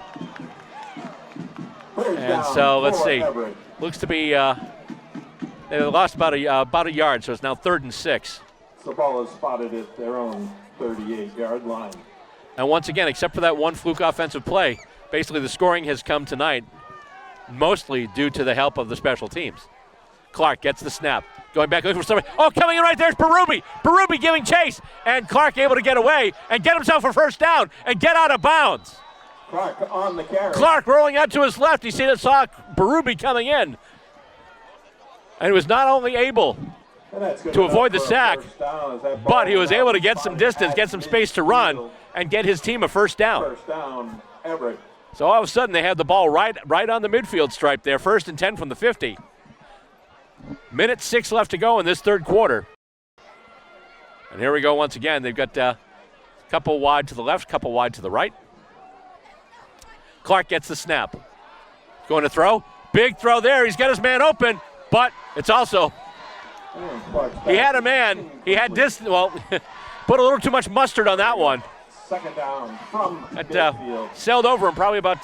And so let's see. Looks to be they lost about a yard, so it's now 3rd and 6. The ball is spotted at their own 38-yard line. And once again, except for that one fluke offensive play, basically the scoring has come tonight mostly due to the help of the special teams. Clark gets the snap. Going back, looking for somebody. Oh, coming in right there's Berube. Berube giving chase. And Clark able to get away and get himself a first down and get out of bounds. Clark on the carry. Clark rolling out to his left. He saw Berube coming in. And he was not only able to avoid the sack, but he was able to get some distance, get some space to run, and get his team a first down. First down, Everett. So all of a sudden they had the ball right on the midfield stripe there, 1st and 10 from the 50. Minute 6 left to go in this third quarter. And here we go once again. They've got a couple wide to the left, couple wide to the right. Clark gets the snap. Going to throw. Big throw there. He's got his man open, but it's also, he had a man. He had distance. Well, put a little too much mustard on that one. Second down from That sailed over him probably about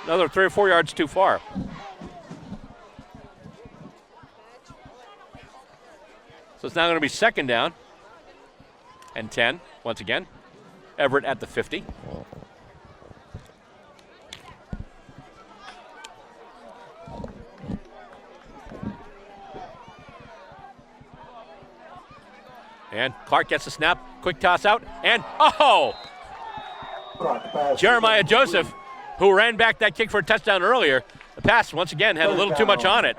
another 3 or 4 yards too far. So it's now going to be second down and 10 once again. Everett at the 50. And Clark gets the snap, quick toss out, and Jeremiah Joseph, who ran back that kick for a touchdown earlier, the pass once again had a little too much on it.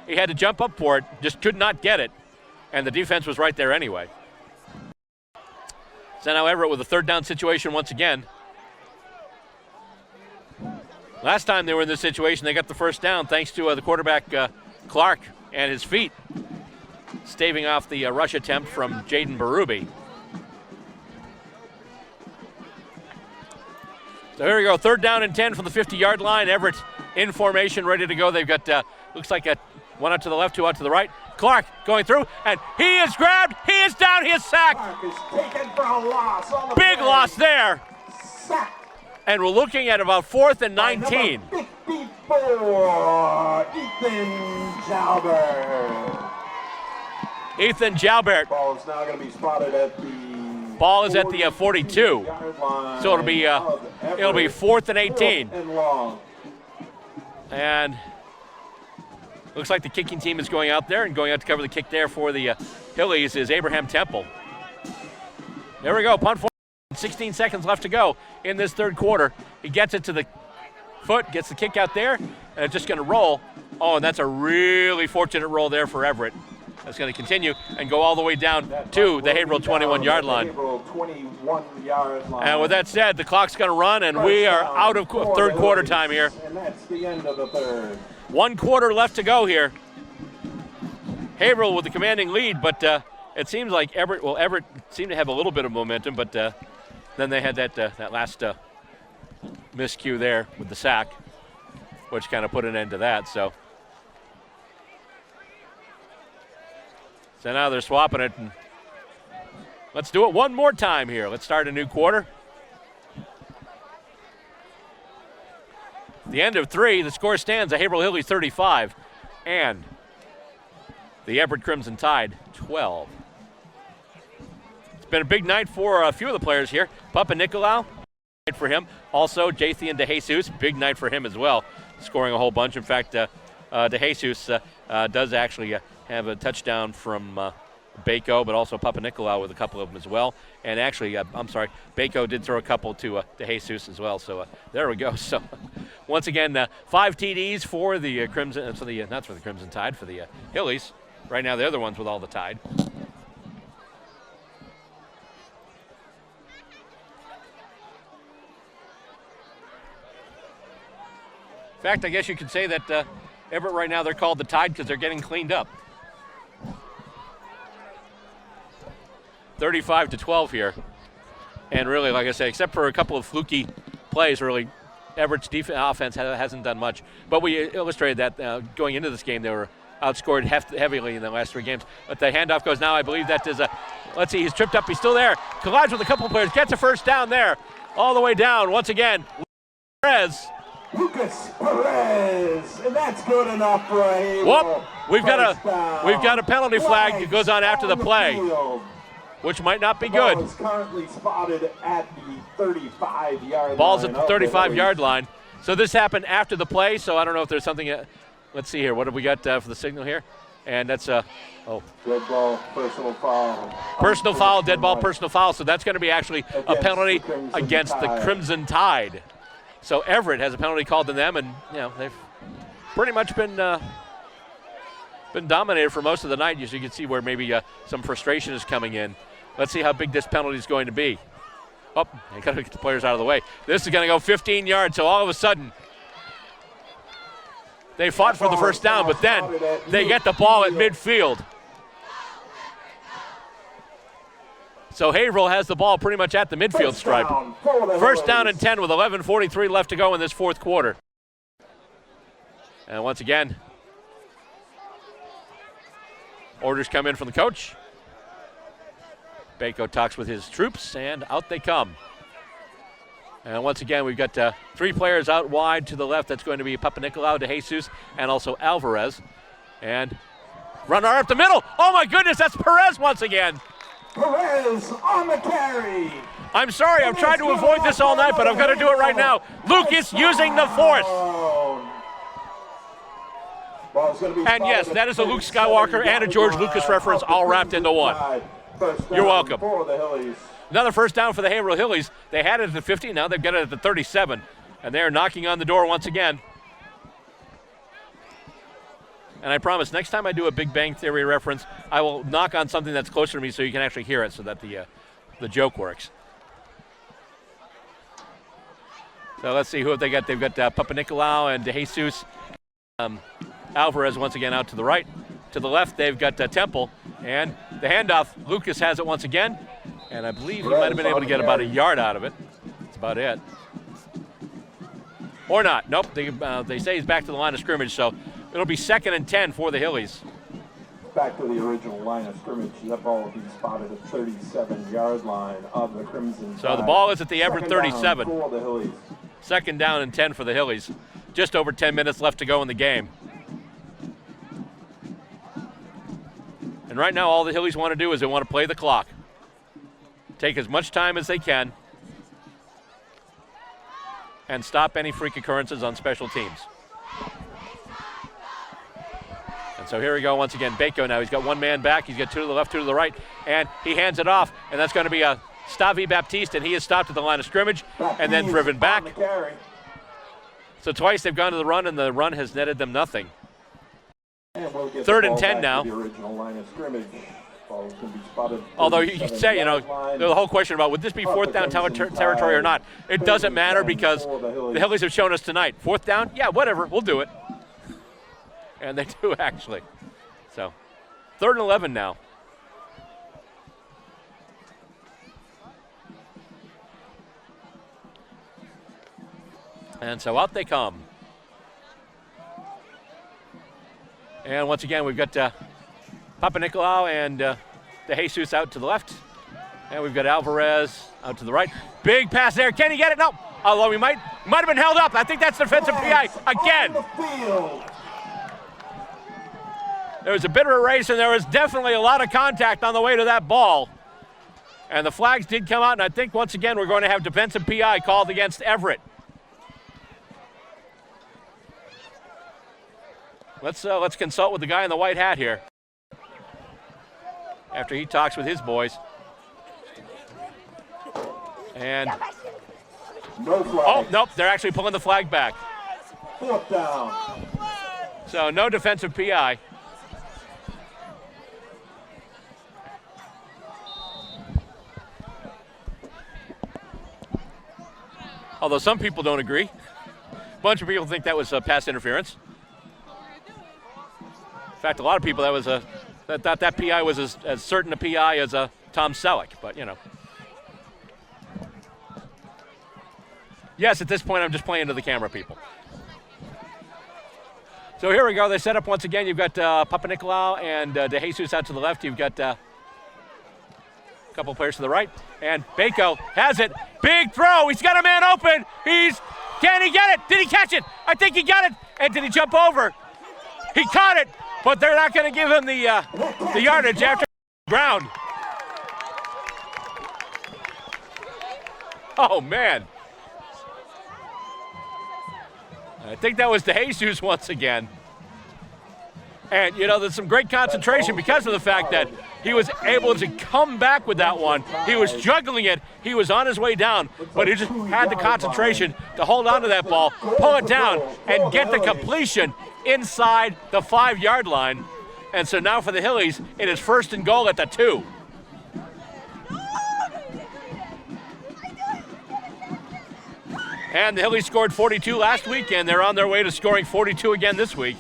He had to jump up for it, just could not get it, and the defense was right there anyway. So now Everett with a third down situation once again. Last time they were in this situation, they got the first down thanks to the quarterback Clark and his feet, staving off the rush attempt from Jaden Berube. So here we go, third down and 10 from the 50-yard line. Everett in formation, ready to go. They've got, looks like one out to the left, two out to the right. Clark going through, and he is grabbed, he is down, he is sacked. Clark is taken for a loss on the Big loss there. Sack. And we're looking at about 4th and 19. 54, Ethan Jalbert. Ethan Jalbert. Ball is now going to be spotted at the Ball is at the 42. So it'll be 4th and 18. And long. And looks like the kicking team is going out there, and going out to cover the kick there for the Hillies is Abraham Temple. There we go, punt for 16 seconds left to go in this third quarter. He gets it to the foot, gets the kick out there, and it's just going to roll. Oh, and that's a really fortunate roll there for Everett. That's going to continue and go all the way down to the Haverhill 21-yard line. And with that said, the clock's going to run, and we are out of third quarter time here. And that's the end of the third. 1 quarter left to go here. Haverhill with the commanding lead, but it seems like Everett seemed to have a little bit of momentum, but then they had that last miscue there with the sack, which kind of put an end to that. So now they're swapping it, and let's do it one more time here. Let's start a new quarter. The end of 3, the score stands at Haverhill Hillies 35 and the Everett Crimson Tide 12. It's been a big night for a few of the players here. Papa Nicolau, night for him. Also, Jathian DeJesus, big night for him as well, scoring a whole bunch. In fact, DeJesus does actually have a touchdown from Bako, but also Papa Nicolau with a couple of them as well. And actually, Bako did throw a couple to Jesus as well. So there we go. So once again, 5 TDs for the Crimson, not for the Crimson Tide, for the Hillies. Right now, they're the ones with all the Tide. In fact, I guess you could say that Everett right now, they're called the Tide because they're getting cleaned up. 35-12 here. And really, like I say, except for a couple of fluky plays, really, Everett's offense hasn't done much. But we illustrated that going into this game, they were outscored heavily in the last 3 games. But the handoff goes now. I believe that is let's see, he's tripped up. He's still there. Collides with a couple of players. Gets a first down there. All the way down. Once again, Lucas Perez, and that's good enough for a whoop! We've got a penalty flag that goes on after the play, which might not be good. Ball is currently spotted at the 35-yard line. Ball's at the 35-yard line. So this happened after the play. So I don't know if there's something. Let's see here. What have we got for the signal here? And that's dead ball, personal foul. Personal foul, dead ball, personal foul. So that's going to be actually a penalty against the Crimson Tide. So Everett has a penalty called to them, and they've pretty much been dominated for most of the night. As you can see, where maybe some frustration is coming in. Let's see how big this penalty is going to be. Oh, they got to get the players out of the way. This is going to go 15 yards. So all of a sudden, they fought for the first down, but then they get the ball at midfield. So Haverhill has the ball pretty much at the midfield stripe. First down and 10 with 11:43 left to go in this fourth quarter. And once again, orders come in from the coach. Bako talks with his troops, and out they come. And once again, we've got 3 players out wide to the left. That's going to be Papanicolaou, De Jesus, and also Alvarez. And runner up the middle. Oh, my goodness, that's Perez once again. Perez on the carry. I'm sorry, I've tried to avoid this all night, but I've got to do it right now. Lucas using the force. And yes, that is a Luke Skywalker and a George Lucas reference all wrapped into one. You're welcome. Another first down for the Haverhill Hillies. They had it at the 50, now they've got it at the 37. And they're knocking on the door once again. And I promise, next time I do a Big Bang Theory reference, I will knock on something that's closer to me so you can actually hear it so that the joke works. So let's see who they got. They've got Papanicolaou and De Jesus. Alvarez once again out to the right. To the left, they've got Temple. And the handoff, Lucas has it once again. And I believe he might have been able to get about a yard out of it. That's about it. Or not. Nope, they say he's back to the line of scrimmage, so it'll be 2nd and 10 for the Hillies. Back to the original line of scrimmage. That ball will be spotted at 37-yard line of the Crimson Tide. So the ball is at the Everett 37. For the Hillies. 2nd down and 10 for the Hillies. Just over 10 minutes left to go in the game. And right now all the Hillies want to do is they want to play the clock. Take as much time as they can and stop any freak occurrences on special teams. And so here we go once again. Bako now, he's got 1 man back. He's got 2 to the left, 2 to the right, and he hands it off, and that's going to be a Stavi Baptiste, and he is stopped at the line of scrimmage and then driven back. So twice they've gone to the run, and the run has netted them nothing. And we'll 3rd and 10 now. The original line of scrimmage. Ball's going to be spotted. Although you say, the whole question about would this be 4th down territory or not, it doesn't matter because the Hillies have shown us tonight. 4th down, yeah, whatever, we'll do it. And they do actually. So 3rd and 11 now. And so out they come. And once again, we've got Papanicolaou and De Jesus out to the left. And we've got Alvarez out to the right. Big pass there. Can he get it? No. Although he might have been held up. I think that's defensive PI again. There was a bit of a race, and there was definitely a lot of contact on the way to that ball. And the flags did come out, and I think once again we're going to have defensive PI called against Everett. Let's consult with the guy in the white hat here after he talks with his boys. And no flag. Oh, nope, they're actually pulling the flag back. 4th down. So no defensive PI. Although some people don't agree. A bunch of people think that was pass interference. In fact, a lot of people that thought that PI was as certain a PI as Tom Selleck, but you know. Yes, at this point I'm just playing to the camera people. So here we go. They set up once again. You've got Papanicolaou and De Jesus out to the left. You've got a couple players to the right. And Bako has it. Big throw. He's got a man open. Can he get it? Did he catch it? I think he got it. And did he jump over? He caught it, but they're not going to give him the yardage after the ground. Oh, man. I think that was De Jesus once again. And, there's some great concentration because of the fact that he was able to come back with that one. He was juggling it. He was on his way down, but he just had the concentration to hold on to that ball, pull it down, and get the completion inside the 5-yard line. And so now for the Hillies, it is 1st and goal at the 2. And the Hillies scored 42 last week, and they're on their way to scoring 42 again this week.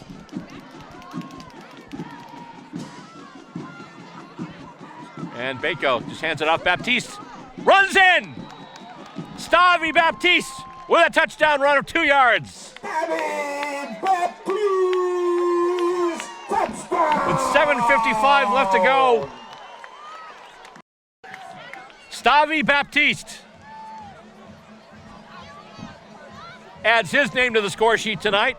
And Bako just hands it off. Baptiste runs in. Stavi Baptiste with a touchdown run of 2 yards. Baptiste! Touchdown! 7:55 left to go. Stavi Baptiste adds his name to the score sheet tonight.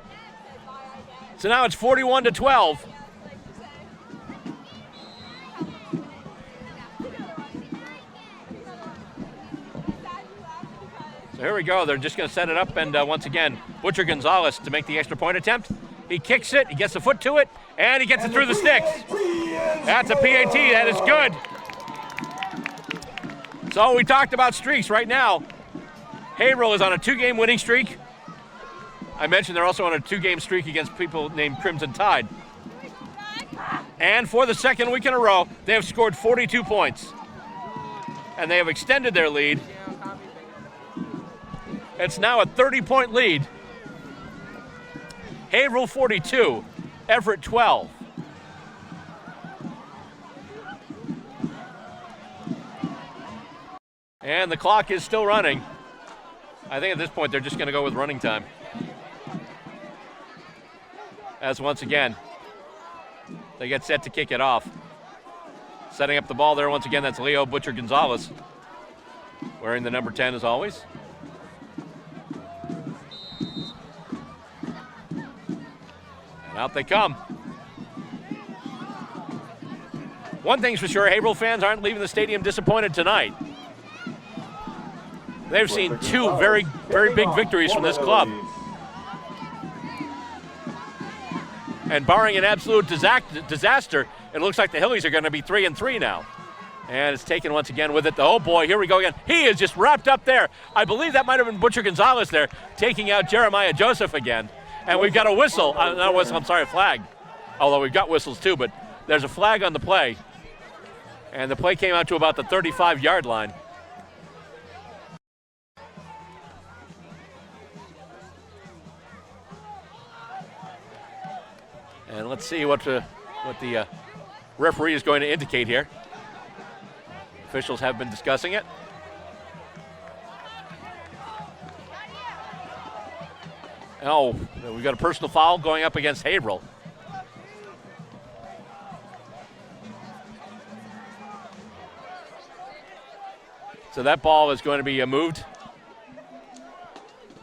So now it's 41-12. So here we go. They're just going to set it up, and once again, Butcher Gonzalez to make the extra point attempt. He kicks it, he gets the foot to it, and he gets it through the sticks. That's a PAT. That is good. So we talked about streaks right now. Haverhill is on a 2-game winning streak. I mentioned they're also on a 2-game streak against people named Crimson Tide. And for the second week in a row, they have scored 42 points. And they have extended their lead. It's now a 30-point lead. Haverhill 42, Everett 12. And the clock is still running. I think at this point they're just going to go with running time. As once again, they get set to kick it off. Setting up the ball there once again, that's Leo Butcher Gonzalez, wearing the number 10 as always. And out they come. One thing's for sure, Haverhill fans aren't leaving the stadium disappointed tonight. They've seen two very, very big victories from this club. And barring an absolute disaster, it looks like the Hillies are going to be 3-3 now. And it's taken once again with it. Oh boy, here we go again. He is just wrapped up there. I believe that might have been Butcher Gonzalez there, taking out Jeremiah Joseph again. And we've got a whistle, not a whistle, I'm sorry, a flag. Although we've got whistles too, but there's a flag on the play. And the play came out to about the 35-yard line. And let's see what the referee is going to indicate here. Officials have been discussing it. Oh, we've got a personal foul going up against Haverhill. So that ball is going to be moved.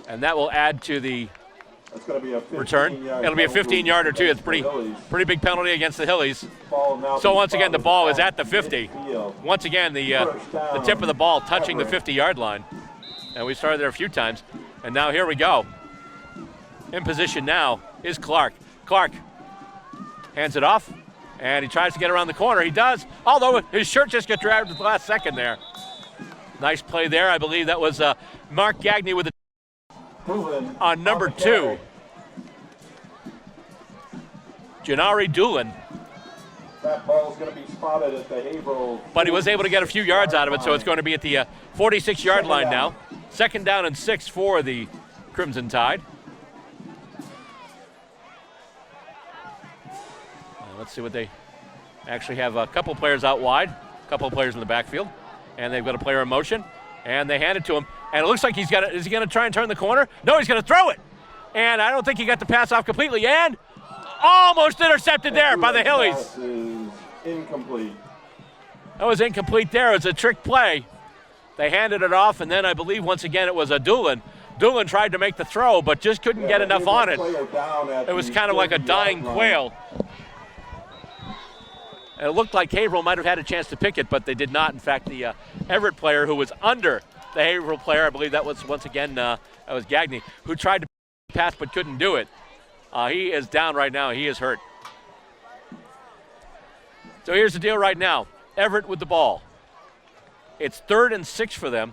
And that will add to the return. It'll be a 15-yarder too. It's pretty big penalty against the Hillies. So once again, the ball is at the 50. Once again, the tip of the ball touching the 50-yard line. And we started there a few times. And now here we go. In position now is Clark. Clark hands it off, and he tries to get around the corner. He does, although his shirt just got grabbed at the last second there. Nice play there. I believe that was Mark Gagney with the on number 2. Janari Doolin. That ball's going to be spotted at the Haverhill. But he was able to get a few yards out of it, so it's going to be at the 46-yard line now. Second down and 6 for the Crimson Tide. Let's see what they actually have. A couple players out wide, a couple players in the backfield, and they've got a player in motion, and they hand it to him. And it looks like he's got it. Is he going to try and turn the corner? No, he's going to throw it. And I don't think he got the pass off completely. And almost intercepted there by the Hillies. Incomplete. That was incomplete there. It was a trick play. They handed it off, and then I believe once again it was a Doolin. Doolin tried to make the throw, but just couldn't get enough on it. It was kind of like a dying quail. And it looked like Haverhill might have had a chance to pick it, but they did not. In fact, the Everett player who was under the Haverhill player, I believe that was once again, that was Gagney, who tried to pass but couldn't do it. He is down right now. He is hurt. So here's the deal right now. Everett with the ball. It's 3rd and 6 for them.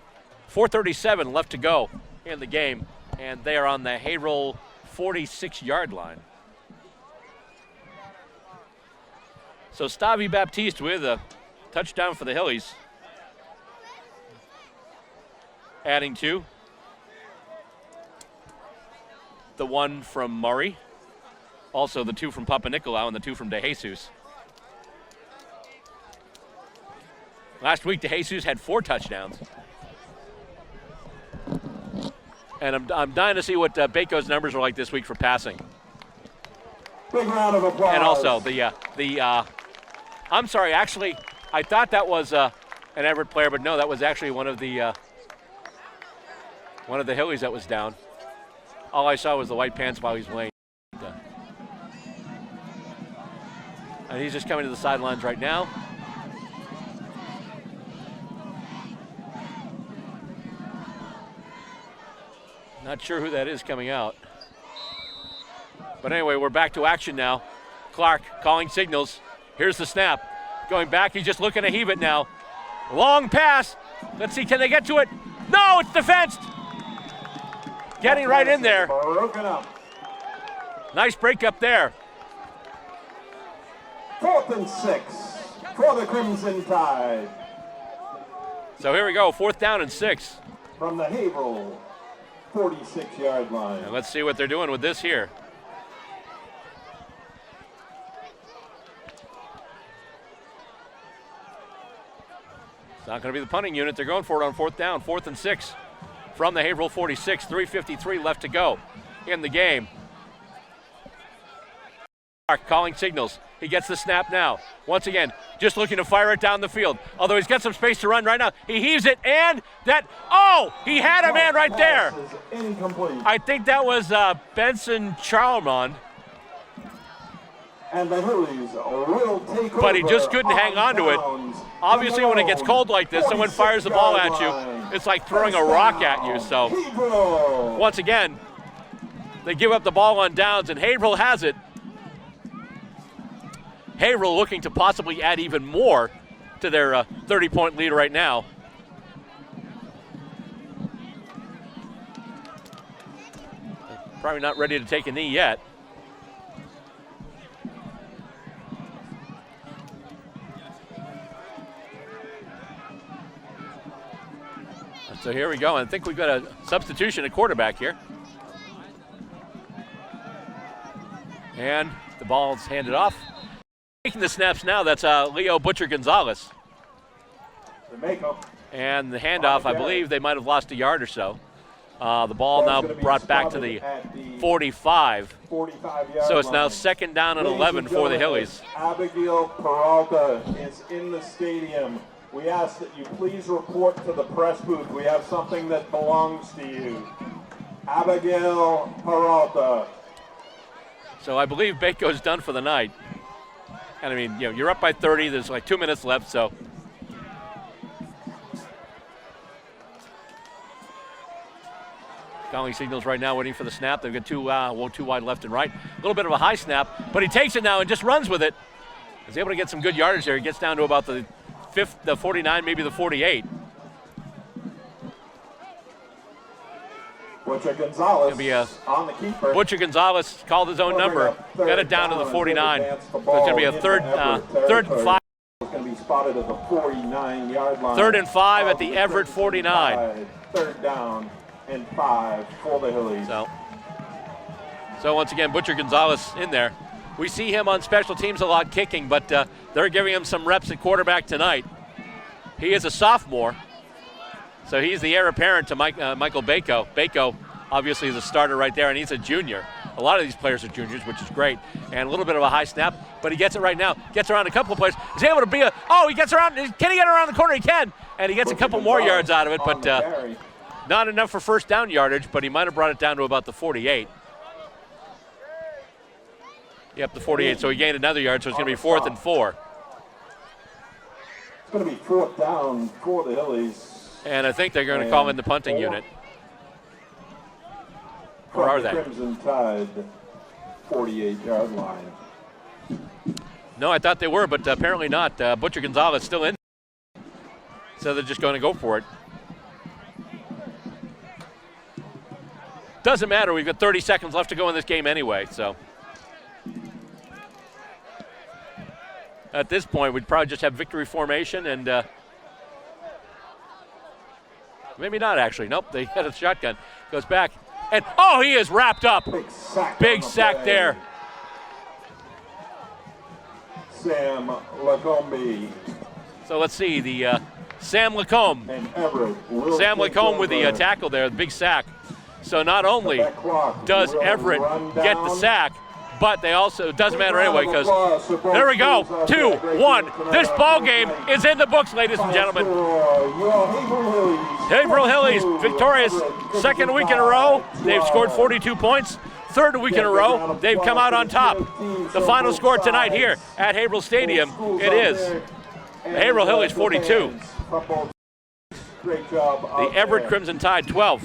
4:37 left to go in the game, and they are on the Haverhill 46-yard line. So Stavi Baptiste with a touchdown for the Hillies. Adding to the one from Murray. Also the 2 from Papa Nicolau and the 2 from De Jesus. Last week, De Jesus had 4 touchdowns. And I'm dying to see what Baco's numbers are like this week for passing. Big round of applause. And also the I'm sorry, actually, I thought that was an Everett player, but no, that was actually one of the Hillies that was down. All I saw was the white pants while he was playing. And he's just coming to the sidelines right now. Not sure who that is coming out. But anyway, we're back to action now. Clark calling signals. Here's the snap. Going back, he's just looking to heave it now. Long pass. Let's see, can they get to it? No, it's defensed. Getting right in there. Nice break up there. 4th and 6 for the Crimson Tide. So here we go, 4th down and 6. From the Haverhill 46-yard line. And let's see what they're doing with this here. It's not going to be the punting unit. They're going for it on 4th down, 4th and 6 from the Haverhill 46. 3:53 left to go in the game. Clark calling signals. He gets the snap now. Once again, just looking to fire it down the field. Although he's got some space to run right now. He heaves it, and that, he had a man right there. I think that was Benson Charlemont. And the Hillies will take over. But he just couldn't hang on to it. Obviously, when it gets cold like this, someone fires the ball at you. It's like throwing a rock at you. So, once again, they give up the ball on downs, and Haverhill has it. Haverhill looking to possibly add even more to their 30-point lead right now. Probably not ready to take a knee yet. So here we go. I think we've got a substitution at quarterback here. And the ball's handed off. Taking the snaps now, that's Leo Butcher Gonzalez. And the handoff, I believe they might have lost a yard or so. The ball now brought back to the 45. So it's now 2nd down and 11 for the Hillies. Abigail Peralta is in the stadium. We ask that you please report to the press booth. We have something that belongs to you. Abigail Peralta. So I believe Baco's done for the night. And I mean, you're up by 30. There's like 2 minutes left, so. Calling signals right now, waiting for the snap. They've got two wide left and right. A little bit of a high snap, but he takes it now and just runs with it. He's able to get some good yardage there. He gets down to about the 49, maybe the 48. Butcher Gonzalez on the keeper. Butcher Gonzalez called his own number, got it down to the 49. So it's going to be a third and 5. It's going to be spotted at the 49-yard line. 3rd and 5 at the Everett 49. 3rd down and 5 for the Hillies. So once again, Butcher Gonzalez in there. We see him on special teams a lot kicking, but they're giving him some reps at quarterback tonight. He is a sophomore, so he's the heir apparent to Michael Baco. Baco obviously is a starter right there, and he's a junior. A lot of these players are juniors, which is great. And a little bit of a high snap, but he gets it right now. Gets around a couple of players. He's able to be he gets around. Can he get around the corner? He can. And he gets a couple more yards out of it, but not enough for 1st down yardage, but he might have brought it down to about the 48. Yep, the 48, so he gained another yard, so it's going to be 4th and 4. It's going to be 4th down for the Hillies. And I think they're going to call in the punting unit. Or are they? Crimson Tide, 48-yard line. No, I thought they were, but apparently not. Butcher Gonzalez still in. So they're just going to go for it. Doesn't matter. We've got 30 seconds left to go in this game anyway, so. At this point, we'd probably just have victory formation and maybe not actually. Nope, they had a shotgun. Goes back. And, he is wrapped up. Big sack there. Sam Lacombe. So let's see, the Sam Lacombe. Sam Lacombe with the tackle there, the big sack. So not only does Everett get the sack, but they also, it doesn't matter anyway because there we go, 2-1. This ball game is in the books, ladies and gentlemen. Haverhill Hillies victorious second week in a row. They've scored 42 points. Third week in a row, they've come out on top. The final score tonight here at Haverhill Stadium, it is Haverhill Hillies 42. The Everett Crimson Tide 12.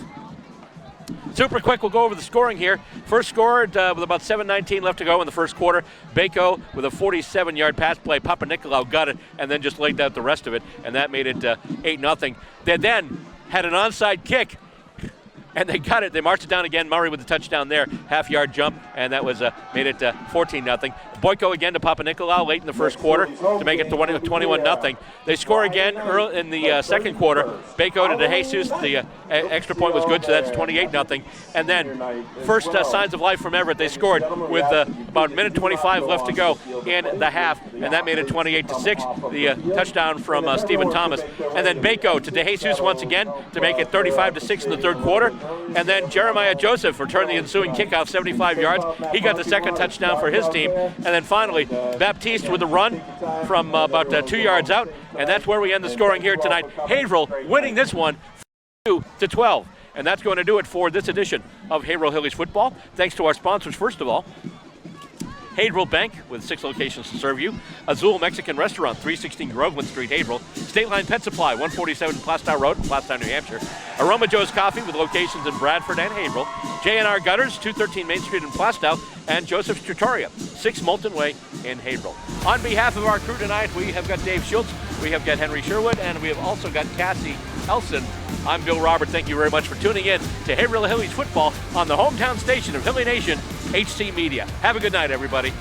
Super quick, we'll go over the scoring here. First scored with about 7:19 left to go in the first quarter. Bako with a 47-yard pass play. Papa Nicolau got it and then just laid out the rest of it, and that made it 8-0. They then had an onside kick, and they got it. They marched it down again. Murray with the touchdown there, half-yard jump, and that was made it 14-0. Boyko again to Papa Nicolau late in the first quarter to make it 21-0. They score again early in the second quarter. Bako to Jesus. The extra point was good, so that's 28-0. And then first signs of life from Everett. They scored with about a minute 25 left to go in the half, and that made it 28-6. The touchdown from Stephen Thomas. And then Bako to Jesus once again to make it 35-6 in the third quarter. And then Jeremiah Joseph returned the ensuing kickoff 75 yards. He got the second touchdown for his team. And then finally, Baptiste with a run from about 2 yards out. And that's where we end the scoring here tonight. Haverhill winning this one 2-12. And that's going to do it for this edition of Haverhill Hillies football. Thanks to our sponsors, first of all, Haverhill Bank with 6 locations to serve you. Azul Mexican Restaurant, 316 Groveland Street, Haverhill. State Line Pet Supply, 147 Plastow Road, Plastow, New Hampshire. Aroma Joe's Coffee with locations in Bradford and Haverhill. J&R Gutters, 213 Main Street in Plastow. And Joseph's Trattoria, 6 Moulton Way in Haverhill. On behalf of our crew tonight, we have got Dave Schultz, we have got Henry Sherwood, and we have also got Cassie Elson. I'm Bill Robert. Thank you very much for tuning in to Haverhill Hillies football on the hometown station of Hilly Nation, HC Media. Have a good night, everybody.